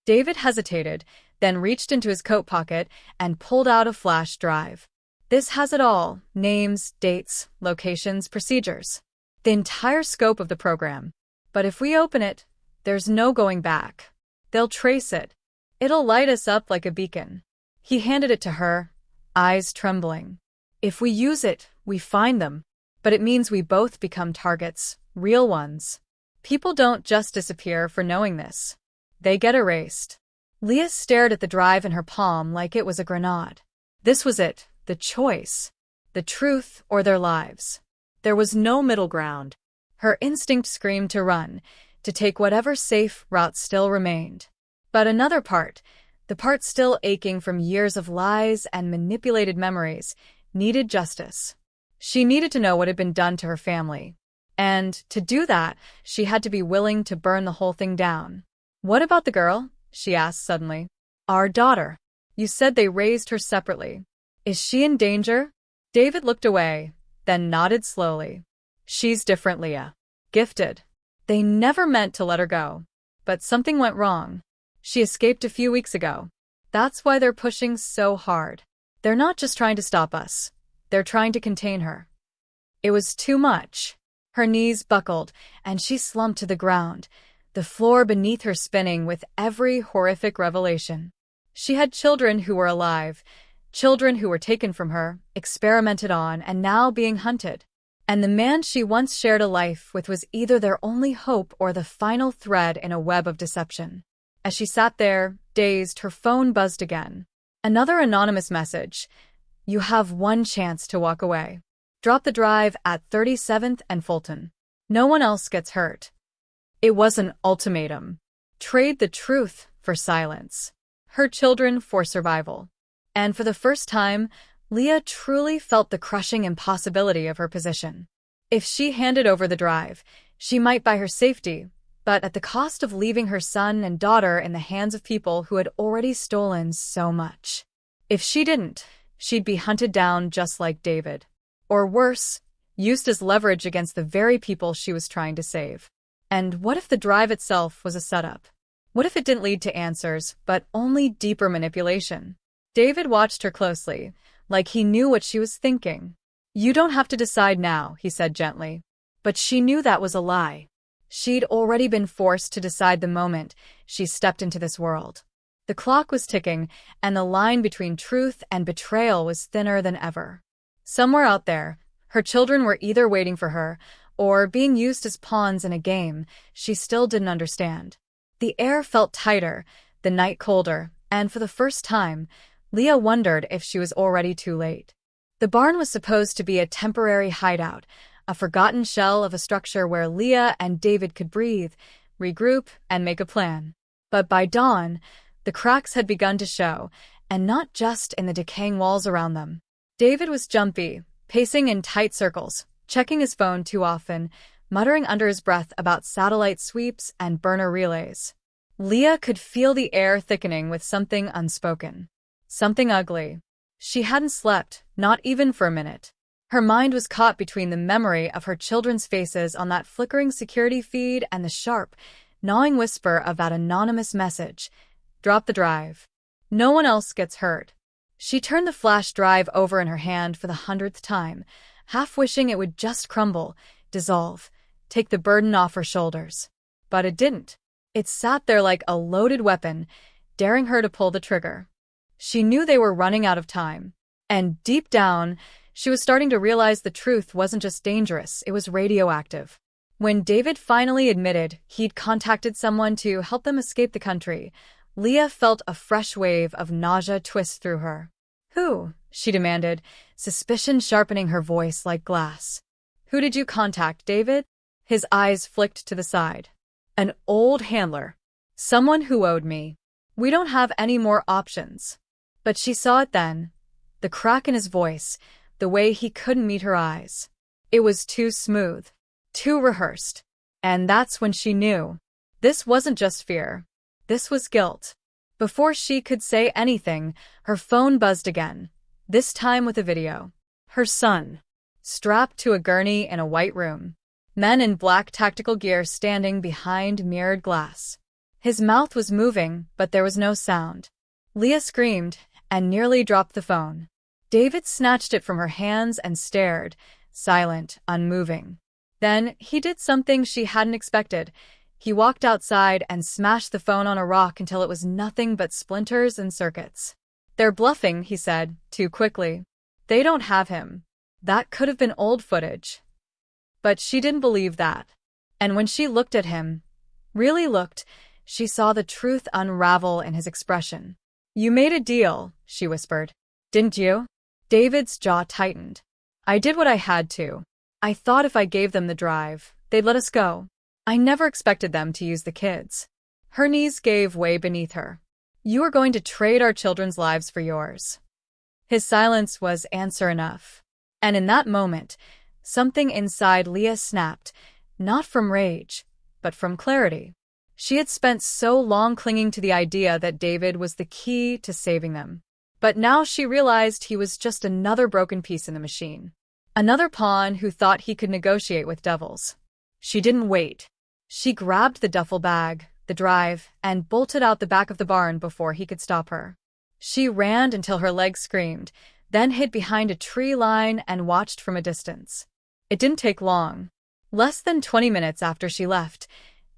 Speaker 1: David hesitated, then reached into his coat pocket and pulled out a flash drive. "This has it all: names, dates, locations, procedures. The entire scope of the program. But if we open it, there's no going back. They'll trace it. It'll light us up like a beacon." He handed it to her, eyes trembling. "If we use it, we find them. But it means we both become targets, real ones. People don't just disappear for knowing this. They get erased." Leah stared at the drive in her palm like it was a grenade. This was it, the choice. The truth or their lives. There was no middle ground. Her instinct screamed to run, to take whatever safe route still remained. But another part, the part still aching from years of lies and manipulated memories, needed justice. She needed to know what had been done to her family. And to do that, she had to be willing to burn the whole thing down. "What about the girl?" she asked suddenly. "Our daughter. You said they raised her separately. Is she in danger?" David looked away, then nodded slowly. "She's different, Leah. Gifted. They never meant to let her go. But something went wrong. She escaped a few weeks ago. That's why they're pushing so hard. They're not just trying to stop us. They're trying to contain her." It was too much. Her knees buckled, and she slumped to the ground, the floor beneath her spinning with every horrific revelation. She had children who were alive, children who were taken from her, experimented on, and now being hunted. And the man she once shared a life with was either their only hope or the final thread in a web of deception. As she sat there, dazed, her phone buzzed again. Another anonymous message. "You have one chance to walk away. Drop the drive at 37th and Fulton. No one else gets hurt." It was an ultimatum. Trade the truth for silence. Her children for survival. And for the first time, Leah truly felt the crushing impossibility of her position. If she handed over the drive, she might buy her safety, but at the cost of leaving her son and daughter in the hands of people who had already stolen so much. If she didn't, she'd be hunted down just like David. Or worse, used as leverage against the very people she was trying to save. And what if the drive itself was a setup? What if it didn't lead to answers, but only deeper manipulation? David watched her closely, like he knew what she was thinking. "You don't have to decide now," he said gently. But she knew that was a lie. She'd already been forced to decide the moment she stepped into this world. The clock was ticking, and the line between truth and betrayal was thinner than ever. Somewhere out there, her children were either waiting for her or being used as pawns in a game she still didn't understand. The air felt tighter, the night colder, and for the first time, Leah wondered if she was already too late. The barn was supposed to be a temporary hideout, a forgotten shell of a structure where Leah and David could breathe, regroup, and make a plan. But by dawn, the cracks had begun to show, and not just in the decaying walls around them. David was jumpy, pacing in tight circles, checking his phone too often, muttering under his breath about satellite sweeps and burner relays. Leah could feel the air thickening with something unspoken. Something ugly. She hadn't slept, not even for a minute. Her mind was caught between the memory of her children's faces on that flickering security feed and the sharp, gnawing whisper of that anonymous message. Drop the drive. No one else gets hurt. She turned the flash drive over in her hand for the 100th time, half wishing it would just crumble, dissolve, take the burden off her shoulders. But it didn't. It sat there like a loaded weapon, daring her to pull the trigger. She knew they were running out of time. And deep down, she was starting to realize the truth wasn't just dangerous, it was radioactive. When David finally admitted he'd contacted someone to help them escape the country, Leah felt a fresh wave of nausea twist through her. Who? She demanded, suspicion sharpening her voice like glass. Who did you contact, David? His eyes flicked to the side. An old handler. Someone who owed me. We don't have any more options. But she saw it then. The crack in his voice, the way he couldn't meet her eyes. It was too smooth, too rehearsed. And that's when she knew. This wasn't just fear. This was guilt. Before she could say anything, her phone buzzed again, this time with a video. Her son, strapped to a gurney in a white room. Men in black tactical gear standing behind mirrored glass. His mouth was moving, but there was no sound. Leah screamed and nearly dropped the phone. David snatched it from her hands and stared, silent, unmoving. Then he did something she hadn't expected. He walked outside and smashed the phone on a rock until it was nothing but splinters and circuits. They're bluffing, he said, too quickly. They don't have him. That could have been old footage. But she didn't believe that. And when she looked at him, really looked, she saw the truth unravel in his expression. You made a deal, she whispered. Didn't you? David's jaw tightened. I did what I had to. I thought if I gave them the drive, they'd let us go. I never expected them to use the kids. Her knees gave way beneath her. You are going to trade our children's lives for yours. His silence was answer enough. And in that moment, something inside Leah snapped, not from rage, but from clarity. She had spent so long clinging to the idea that David was the key to saving them. But now she realized he was just another broken piece in the machine. Another pawn who thought he could negotiate with devils. She didn't wait. She grabbed the duffel bag, the drive, and bolted out the back of the barn before he could stop her. She ran until her legs screamed, then hid behind a tree line and watched from a distance. It didn't take long. Less than 20 minutes after she left,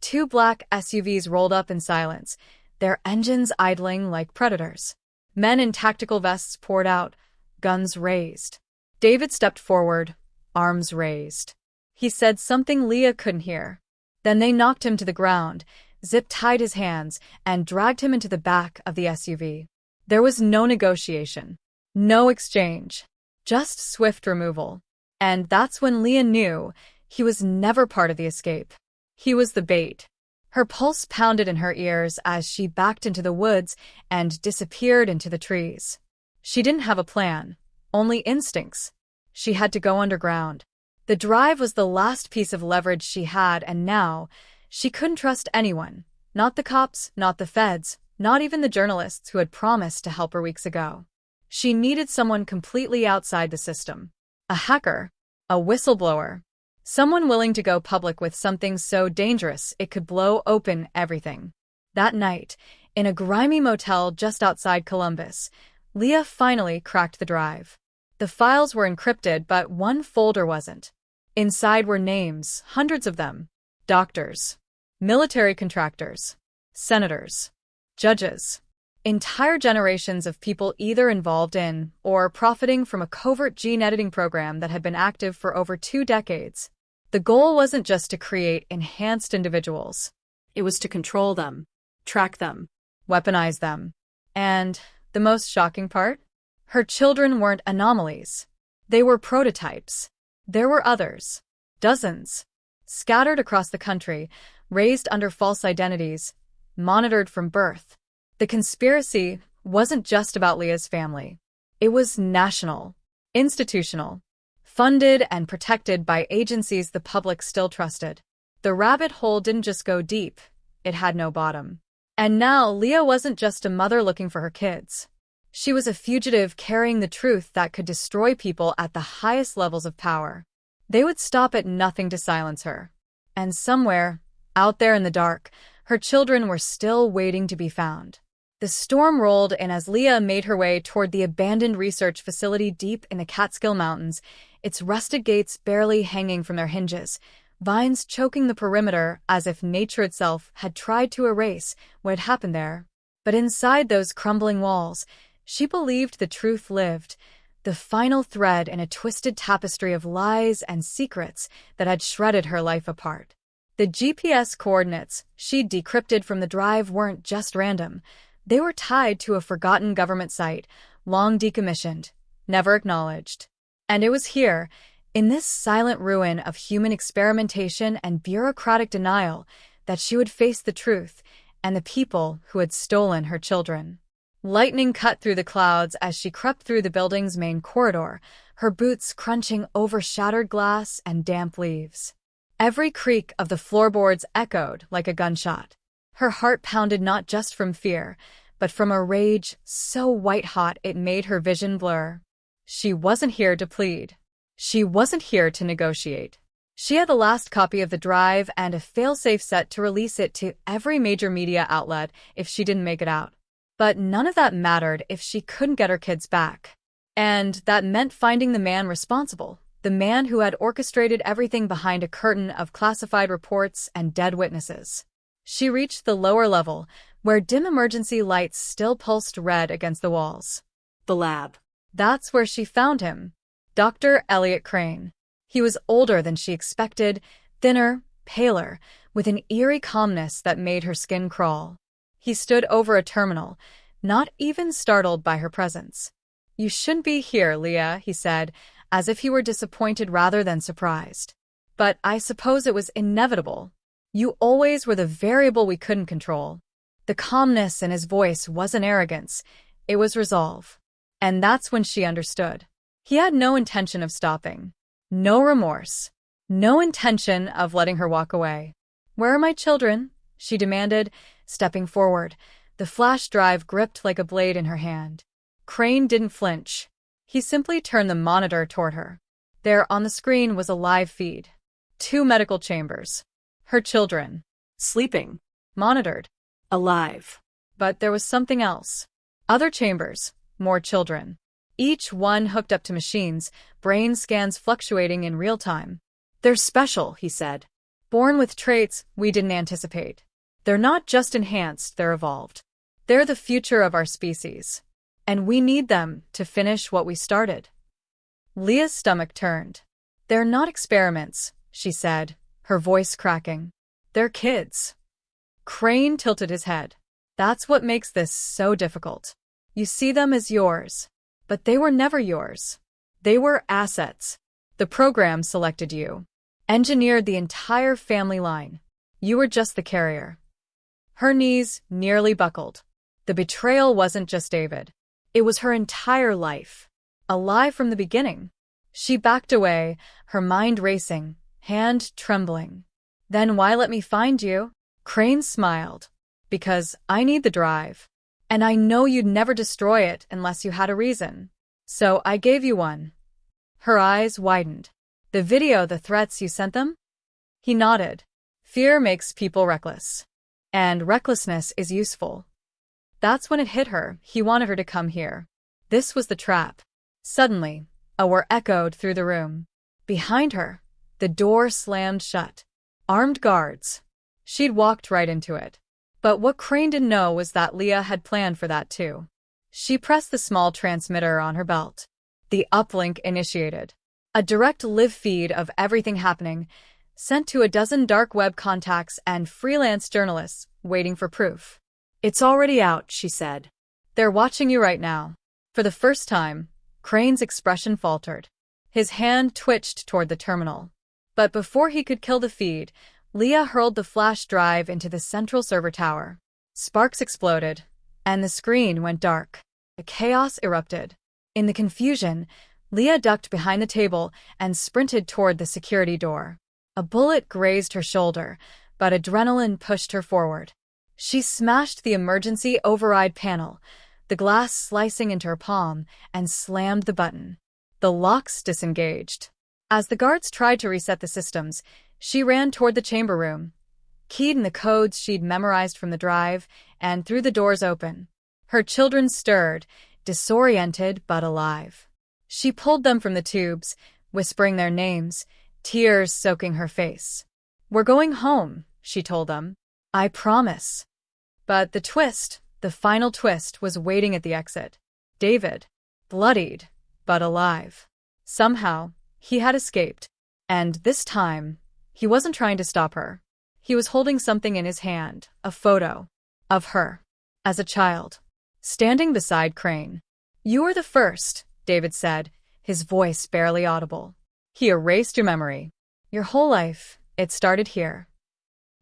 Speaker 1: 2 black SUVs rolled up in silence, their engines idling like predators. Men in tactical vests poured out, guns raised. David stepped forward, arms raised. He said something Leah couldn't hear. Then they knocked him to the ground, zip-tied his hands, and dragged him into the back of the SUV. There was no negotiation, no exchange, just swift removal. And that's when Leah knew he was never part of the escape. He was the bait. Her pulse pounded in her ears as she backed into the woods and disappeared into the trees. She didn't have a plan, only instincts. She had to go underground. The drive was the last piece of leverage she had, and now she couldn't trust anyone. Not the cops, not the feds, not even the journalists who had promised to help her weeks ago. She needed someone completely outside the system. A hacker, a whistleblower, someone willing to go public with something so dangerous it could blow open everything. That night, in a grimy motel just outside Columbus, Leah finally cracked the drive. The files were encrypted, but one folder wasn't. Inside were names, hundreds of them. Doctors, military contractors, senators, judges. Entire generations of people either involved in or profiting from a covert gene editing program that had been active for over 2 decades. The goal wasn't just to create enhanced individuals.
Speaker 2: It was to control them, track them.
Speaker 1: Weaponize them. And the most shocking part? Her children weren't anomalies. They were prototypes. There were others. Dozens. Scattered across the country, raised under false identities, monitored from birth. The conspiracy wasn't just about Leah's family. It was national, institutional, funded and protected by agencies the public still trusted. The rabbit hole didn't just go deep, it had no bottom. And now Leah wasn't just a mother looking for her kids. She was a fugitive carrying the truth that could destroy people at the highest levels of power. They would stop at nothing to silence her. And somewhere, out there in the dark, her children were still waiting to be found. The storm rolled in as Leah made her way toward the abandoned research facility deep in the Catskill Mountains, its rusted gates barely hanging from their hinges, vines choking the perimeter as if nature itself had tried to erase what had happened there. But inside those crumbling walls, she believed the truth lived, the final thread in a twisted tapestry of lies and secrets that had shredded her life apart. The GPS coordinates she'd decrypted from the drive weren't just random. They were tied to a forgotten government site, long decommissioned, never acknowledged. And it was here, in this silent ruin of human experimentation and bureaucratic denial, that she would face the truth and the people who had stolen her children. Lightning cut through the clouds as she crept through the building's main corridor, her boots crunching over shattered glass and damp leaves. Every creak of the floorboards echoed like a gunshot. Her heart pounded not just from fear, but from a rage so white-hot it made her vision blur. She wasn't here to plead. She wasn't here to negotiate. She had the last copy of the drive and a fail-safe set to release it to every major media outlet if she didn't make it out. But none of that mattered if she couldn't get her kids back. And that meant finding the man responsible, the man who had orchestrated everything behind a curtain of classified reports and dead witnesses. She reached the lower level, where dim emergency lights still pulsed red against the walls.
Speaker 2: The lab.
Speaker 1: That's where she found him. Dr. Elliot Crane. He was older than she expected, thinner, paler, with an eerie calmness that made her skin crawl. He stood over a terminal, not even startled by her presence. "You shouldn't be here, Leah," he said, as if he were disappointed rather than surprised. "But I suppose it was inevitable. You always were the variable we couldn't control." The calmness in his voice wasn't arrogance, it was resolve. And that's when she understood. He had no intention of stopping. No remorse. No intention of letting her walk away. "Where are my children?" she demanded, stepping forward, the flash drive gripped like a blade in her hand. Crane didn't flinch. He simply turned the monitor toward her. There on the screen was a live feed. 2 medical chambers. Her children.
Speaker 2: Sleeping.
Speaker 1: Monitored.
Speaker 2: Alive.
Speaker 1: But there was something else. Other chambers. More children. Each one hooked up to machines, brain scans fluctuating in real time. "They're special," he said. "Born with traits we didn't anticipate. They're not just enhanced, they're evolved. They're the future of our species. And we need them to finish what we started." Leah's stomach turned. "They're not experiments," she said, her voice cracking. "They're kids." Crane tilted his head. "That's what makes this so difficult. You see them as yours. But they were never yours. They were assets. The program selected you. Engineered the entire family line. You were just the carrier." Her knees nearly buckled. The betrayal wasn't just David. It was her entire life. A lie from the beginning. She backed away, her mind racing, hand trembling. "Then why let me find you?" Crane smiled. "Because I need the drive. And I know you'd never destroy it unless you had a reason. So I gave you one." Her eyes widened. "The video, the threats you sent them?" He nodded. "Fear makes people reckless. And recklessness is useful." That's when it hit her. He wanted her to come here. This was the trap. Suddenly, a whir echoed through the room. Behind her, the door slammed shut. Armed guards. She'd walked right into it. But what Crane didn't know was that Leah had planned for that too. She pressed the small transmitter on her belt. The uplink initiated. A direct live feed of everything happening, sent to a dozen dark web contacts and freelance journalists waiting for proof.
Speaker 2: It's already out, she said.
Speaker 1: They're watching you right now. For the first time, Crane's expression faltered. His hand twitched toward the terminal. But before he could kill the feed, Leah hurled the flash drive into the central server tower. Sparks exploded, and the screen went dark. The chaos erupted. In the confusion, Leah ducked behind the table and sprinted toward the security door. A bullet grazed her shoulder, but adrenaline pushed her forward. She smashed the emergency override panel, the glass slicing into her palm, and slammed the button. The locks disengaged. As the guards tried to reset the systems, she ran toward the chamber room, keyed in the codes she'd memorized from the drive, and threw the doors open. Her children stirred, disoriented but alive. She pulled them from the tubes, whispering their names, tears soaking her face. "We're going home," she told them. "I promise." But the final twist, was waiting at the exit. David, bloodied, but alive. Somehow, he had escaped. And this time, he wasn't trying to stop her. He was holding something in his hand, a photo of her, as a child, standing beside Crane. "You were the first," David said, his voice barely audible. "He erased your memory. Your whole life, it started here."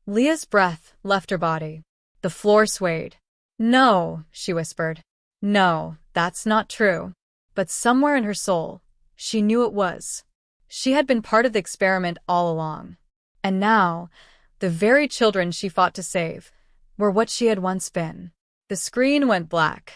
Speaker 1: Leah's breath left her body. The floor swayed. "No," she whispered. "No, that's not true." But somewhere in her soul, she knew it was. She had been part of the experiment all along. And now, the very children she fought to save were what she had once been. The screen went black,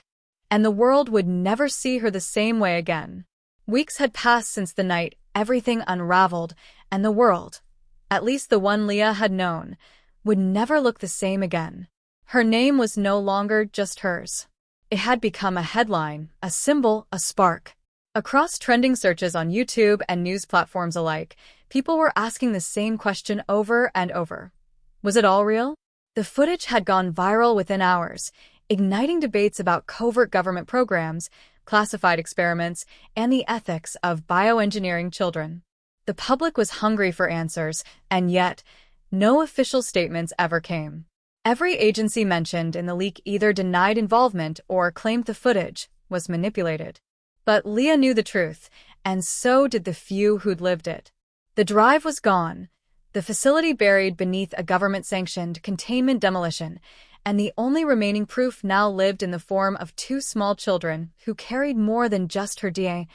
Speaker 1: and the world would never see her the same way again. Weeks had passed since the night everything unraveled, and the world, at least the one Leah had known, would never look the same again. Her name was no longer just hers. It had become a headline, a symbol, a spark. Across trending searches on YouTube and news platforms alike, people were asking the same question over and over. Was it all real? The footage had gone viral within hours, igniting debates about covert government programs, classified experiments, and the ethics of bioengineering children. The public was hungry for answers, and yet, no official statements ever came. Every agency mentioned in the leak either denied involvement or claimed the footage was manipulated. But Leah knew the truth, and so did the few who'd lived it. The drive was gone, the facility buried beneath a government-sanctioned containment demolition, and the only remaining proof now lived in the form of two small children who carried more than just her DNA.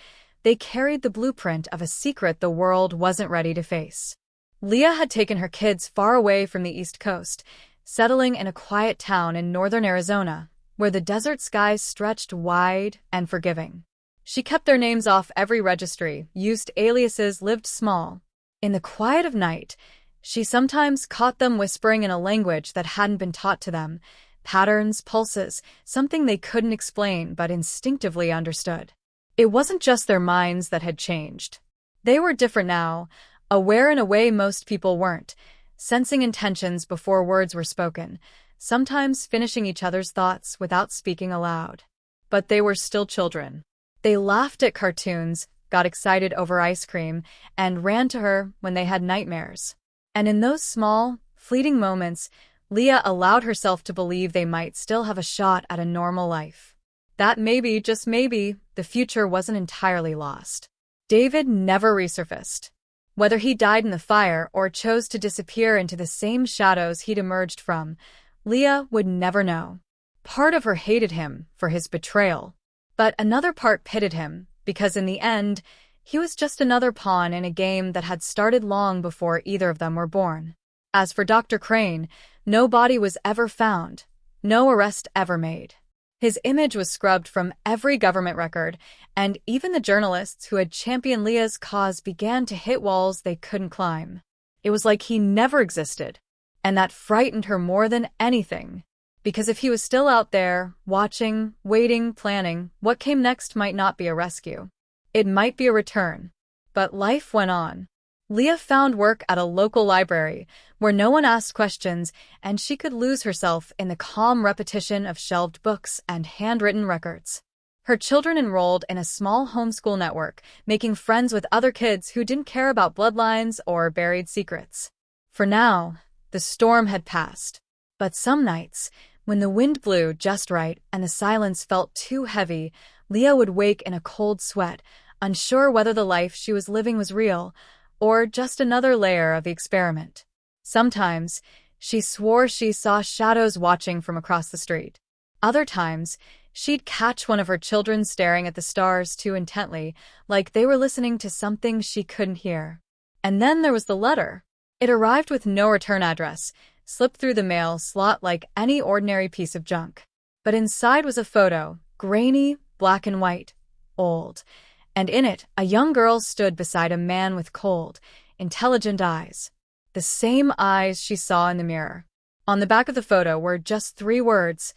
Speaker 1: They carried the blueprint of a secret the world wasn't ready to face. Leah had taken her kids far away from the East Coast, settling in a quiet town in northern Arizona, where the desert skies stretched wide and forgiving. She kept their names off every registry, used aliases, lived small. In the quiet of night, she sometimes caught them whispering in a language that hadn't been taught to them, patterns, pulses, something they couldn't explain but instinctively understood. It wasn't just their minds that had changed. They were different now, aware in a way most people weren't, sensing intentions before words were spoken, sometimes finishing each other's thoughts without speaking aloud. But they were still children. They laughed at cartoons, got excited over ice cream, and ran to her when they had nightmares. And in those small, fleeting moments, Leah allowed herself to believe they might still have a shot at a normal life. That maybe, just maybe, the future wasn't entirely lost. David never resurfaced. Whether he died in the fire or chose to disappear into the same shadows he'd emerged from, Leah would never know. Part of her hated him for his betrayal, but another part pitted him, because in the end, he was just another pawn in a game that had started long before either of them were born. As for Dr. Crane, no body was ever found, no arrest ever made. His image was scrubbed from every government record, and even the journalists who had championed Leah's cause began to hit walls they couldn't climb. It was like he never existed, and that frightened her more than anything. Because if he was still out there, watching, waiting, planning, what came next might not be a rescue. It might be a return. But life went on. Leah found work at a local library where no one asked questions and she could lose herself in the calm repetition of shelved books and handwritten records. Her children enrolled in a small homeschool network, making friends with other kids who didn't care about bloodlines or buried secrets. For now, the storm had passed. But some nights, when the wind blew just right and the silence felt too heavy, Leah would wake in a cold sweat, unsure whether the life she was living was real or just another layer of the experiment. Sometimes, she swore she saw shadows watching from across the street. Other times, she'd catch one of her children staring at the stars too intently, like they were listening to something she couldn't hear. And then there was the letter. It arrived with no return address, slipped through the mail slot like any ordinary piece of junk. But inside was a photo, grainy, black and white, old. And in it, a young girl stood beside a man with cold, intelligent eyes. The same eyes she saw in the mirror. On the back of the photo were just 3 words,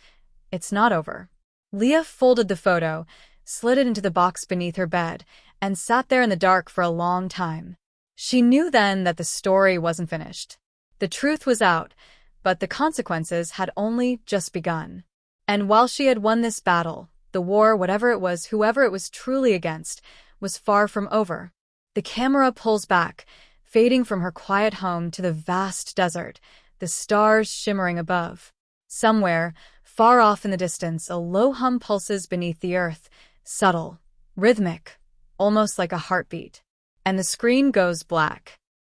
Speaker 1: "It's not over." Leah folded the photo, slid it into the box beneath her bed, and sat there in the dark for a long time. She knew then that the story wasn't finished. The truth was out, but the consequences had only just begun. And while she had won this battle, the war, whatever it was, whoever it was truly against, was far from over. The camera pulls back, fading from her quiet home to the vast desert, the stars shimmering above. Somewhere, far off in the distance, a low hum pulses beneath the earth, subtle, rhythmic, almost like a heartbeat. And the screen goes black.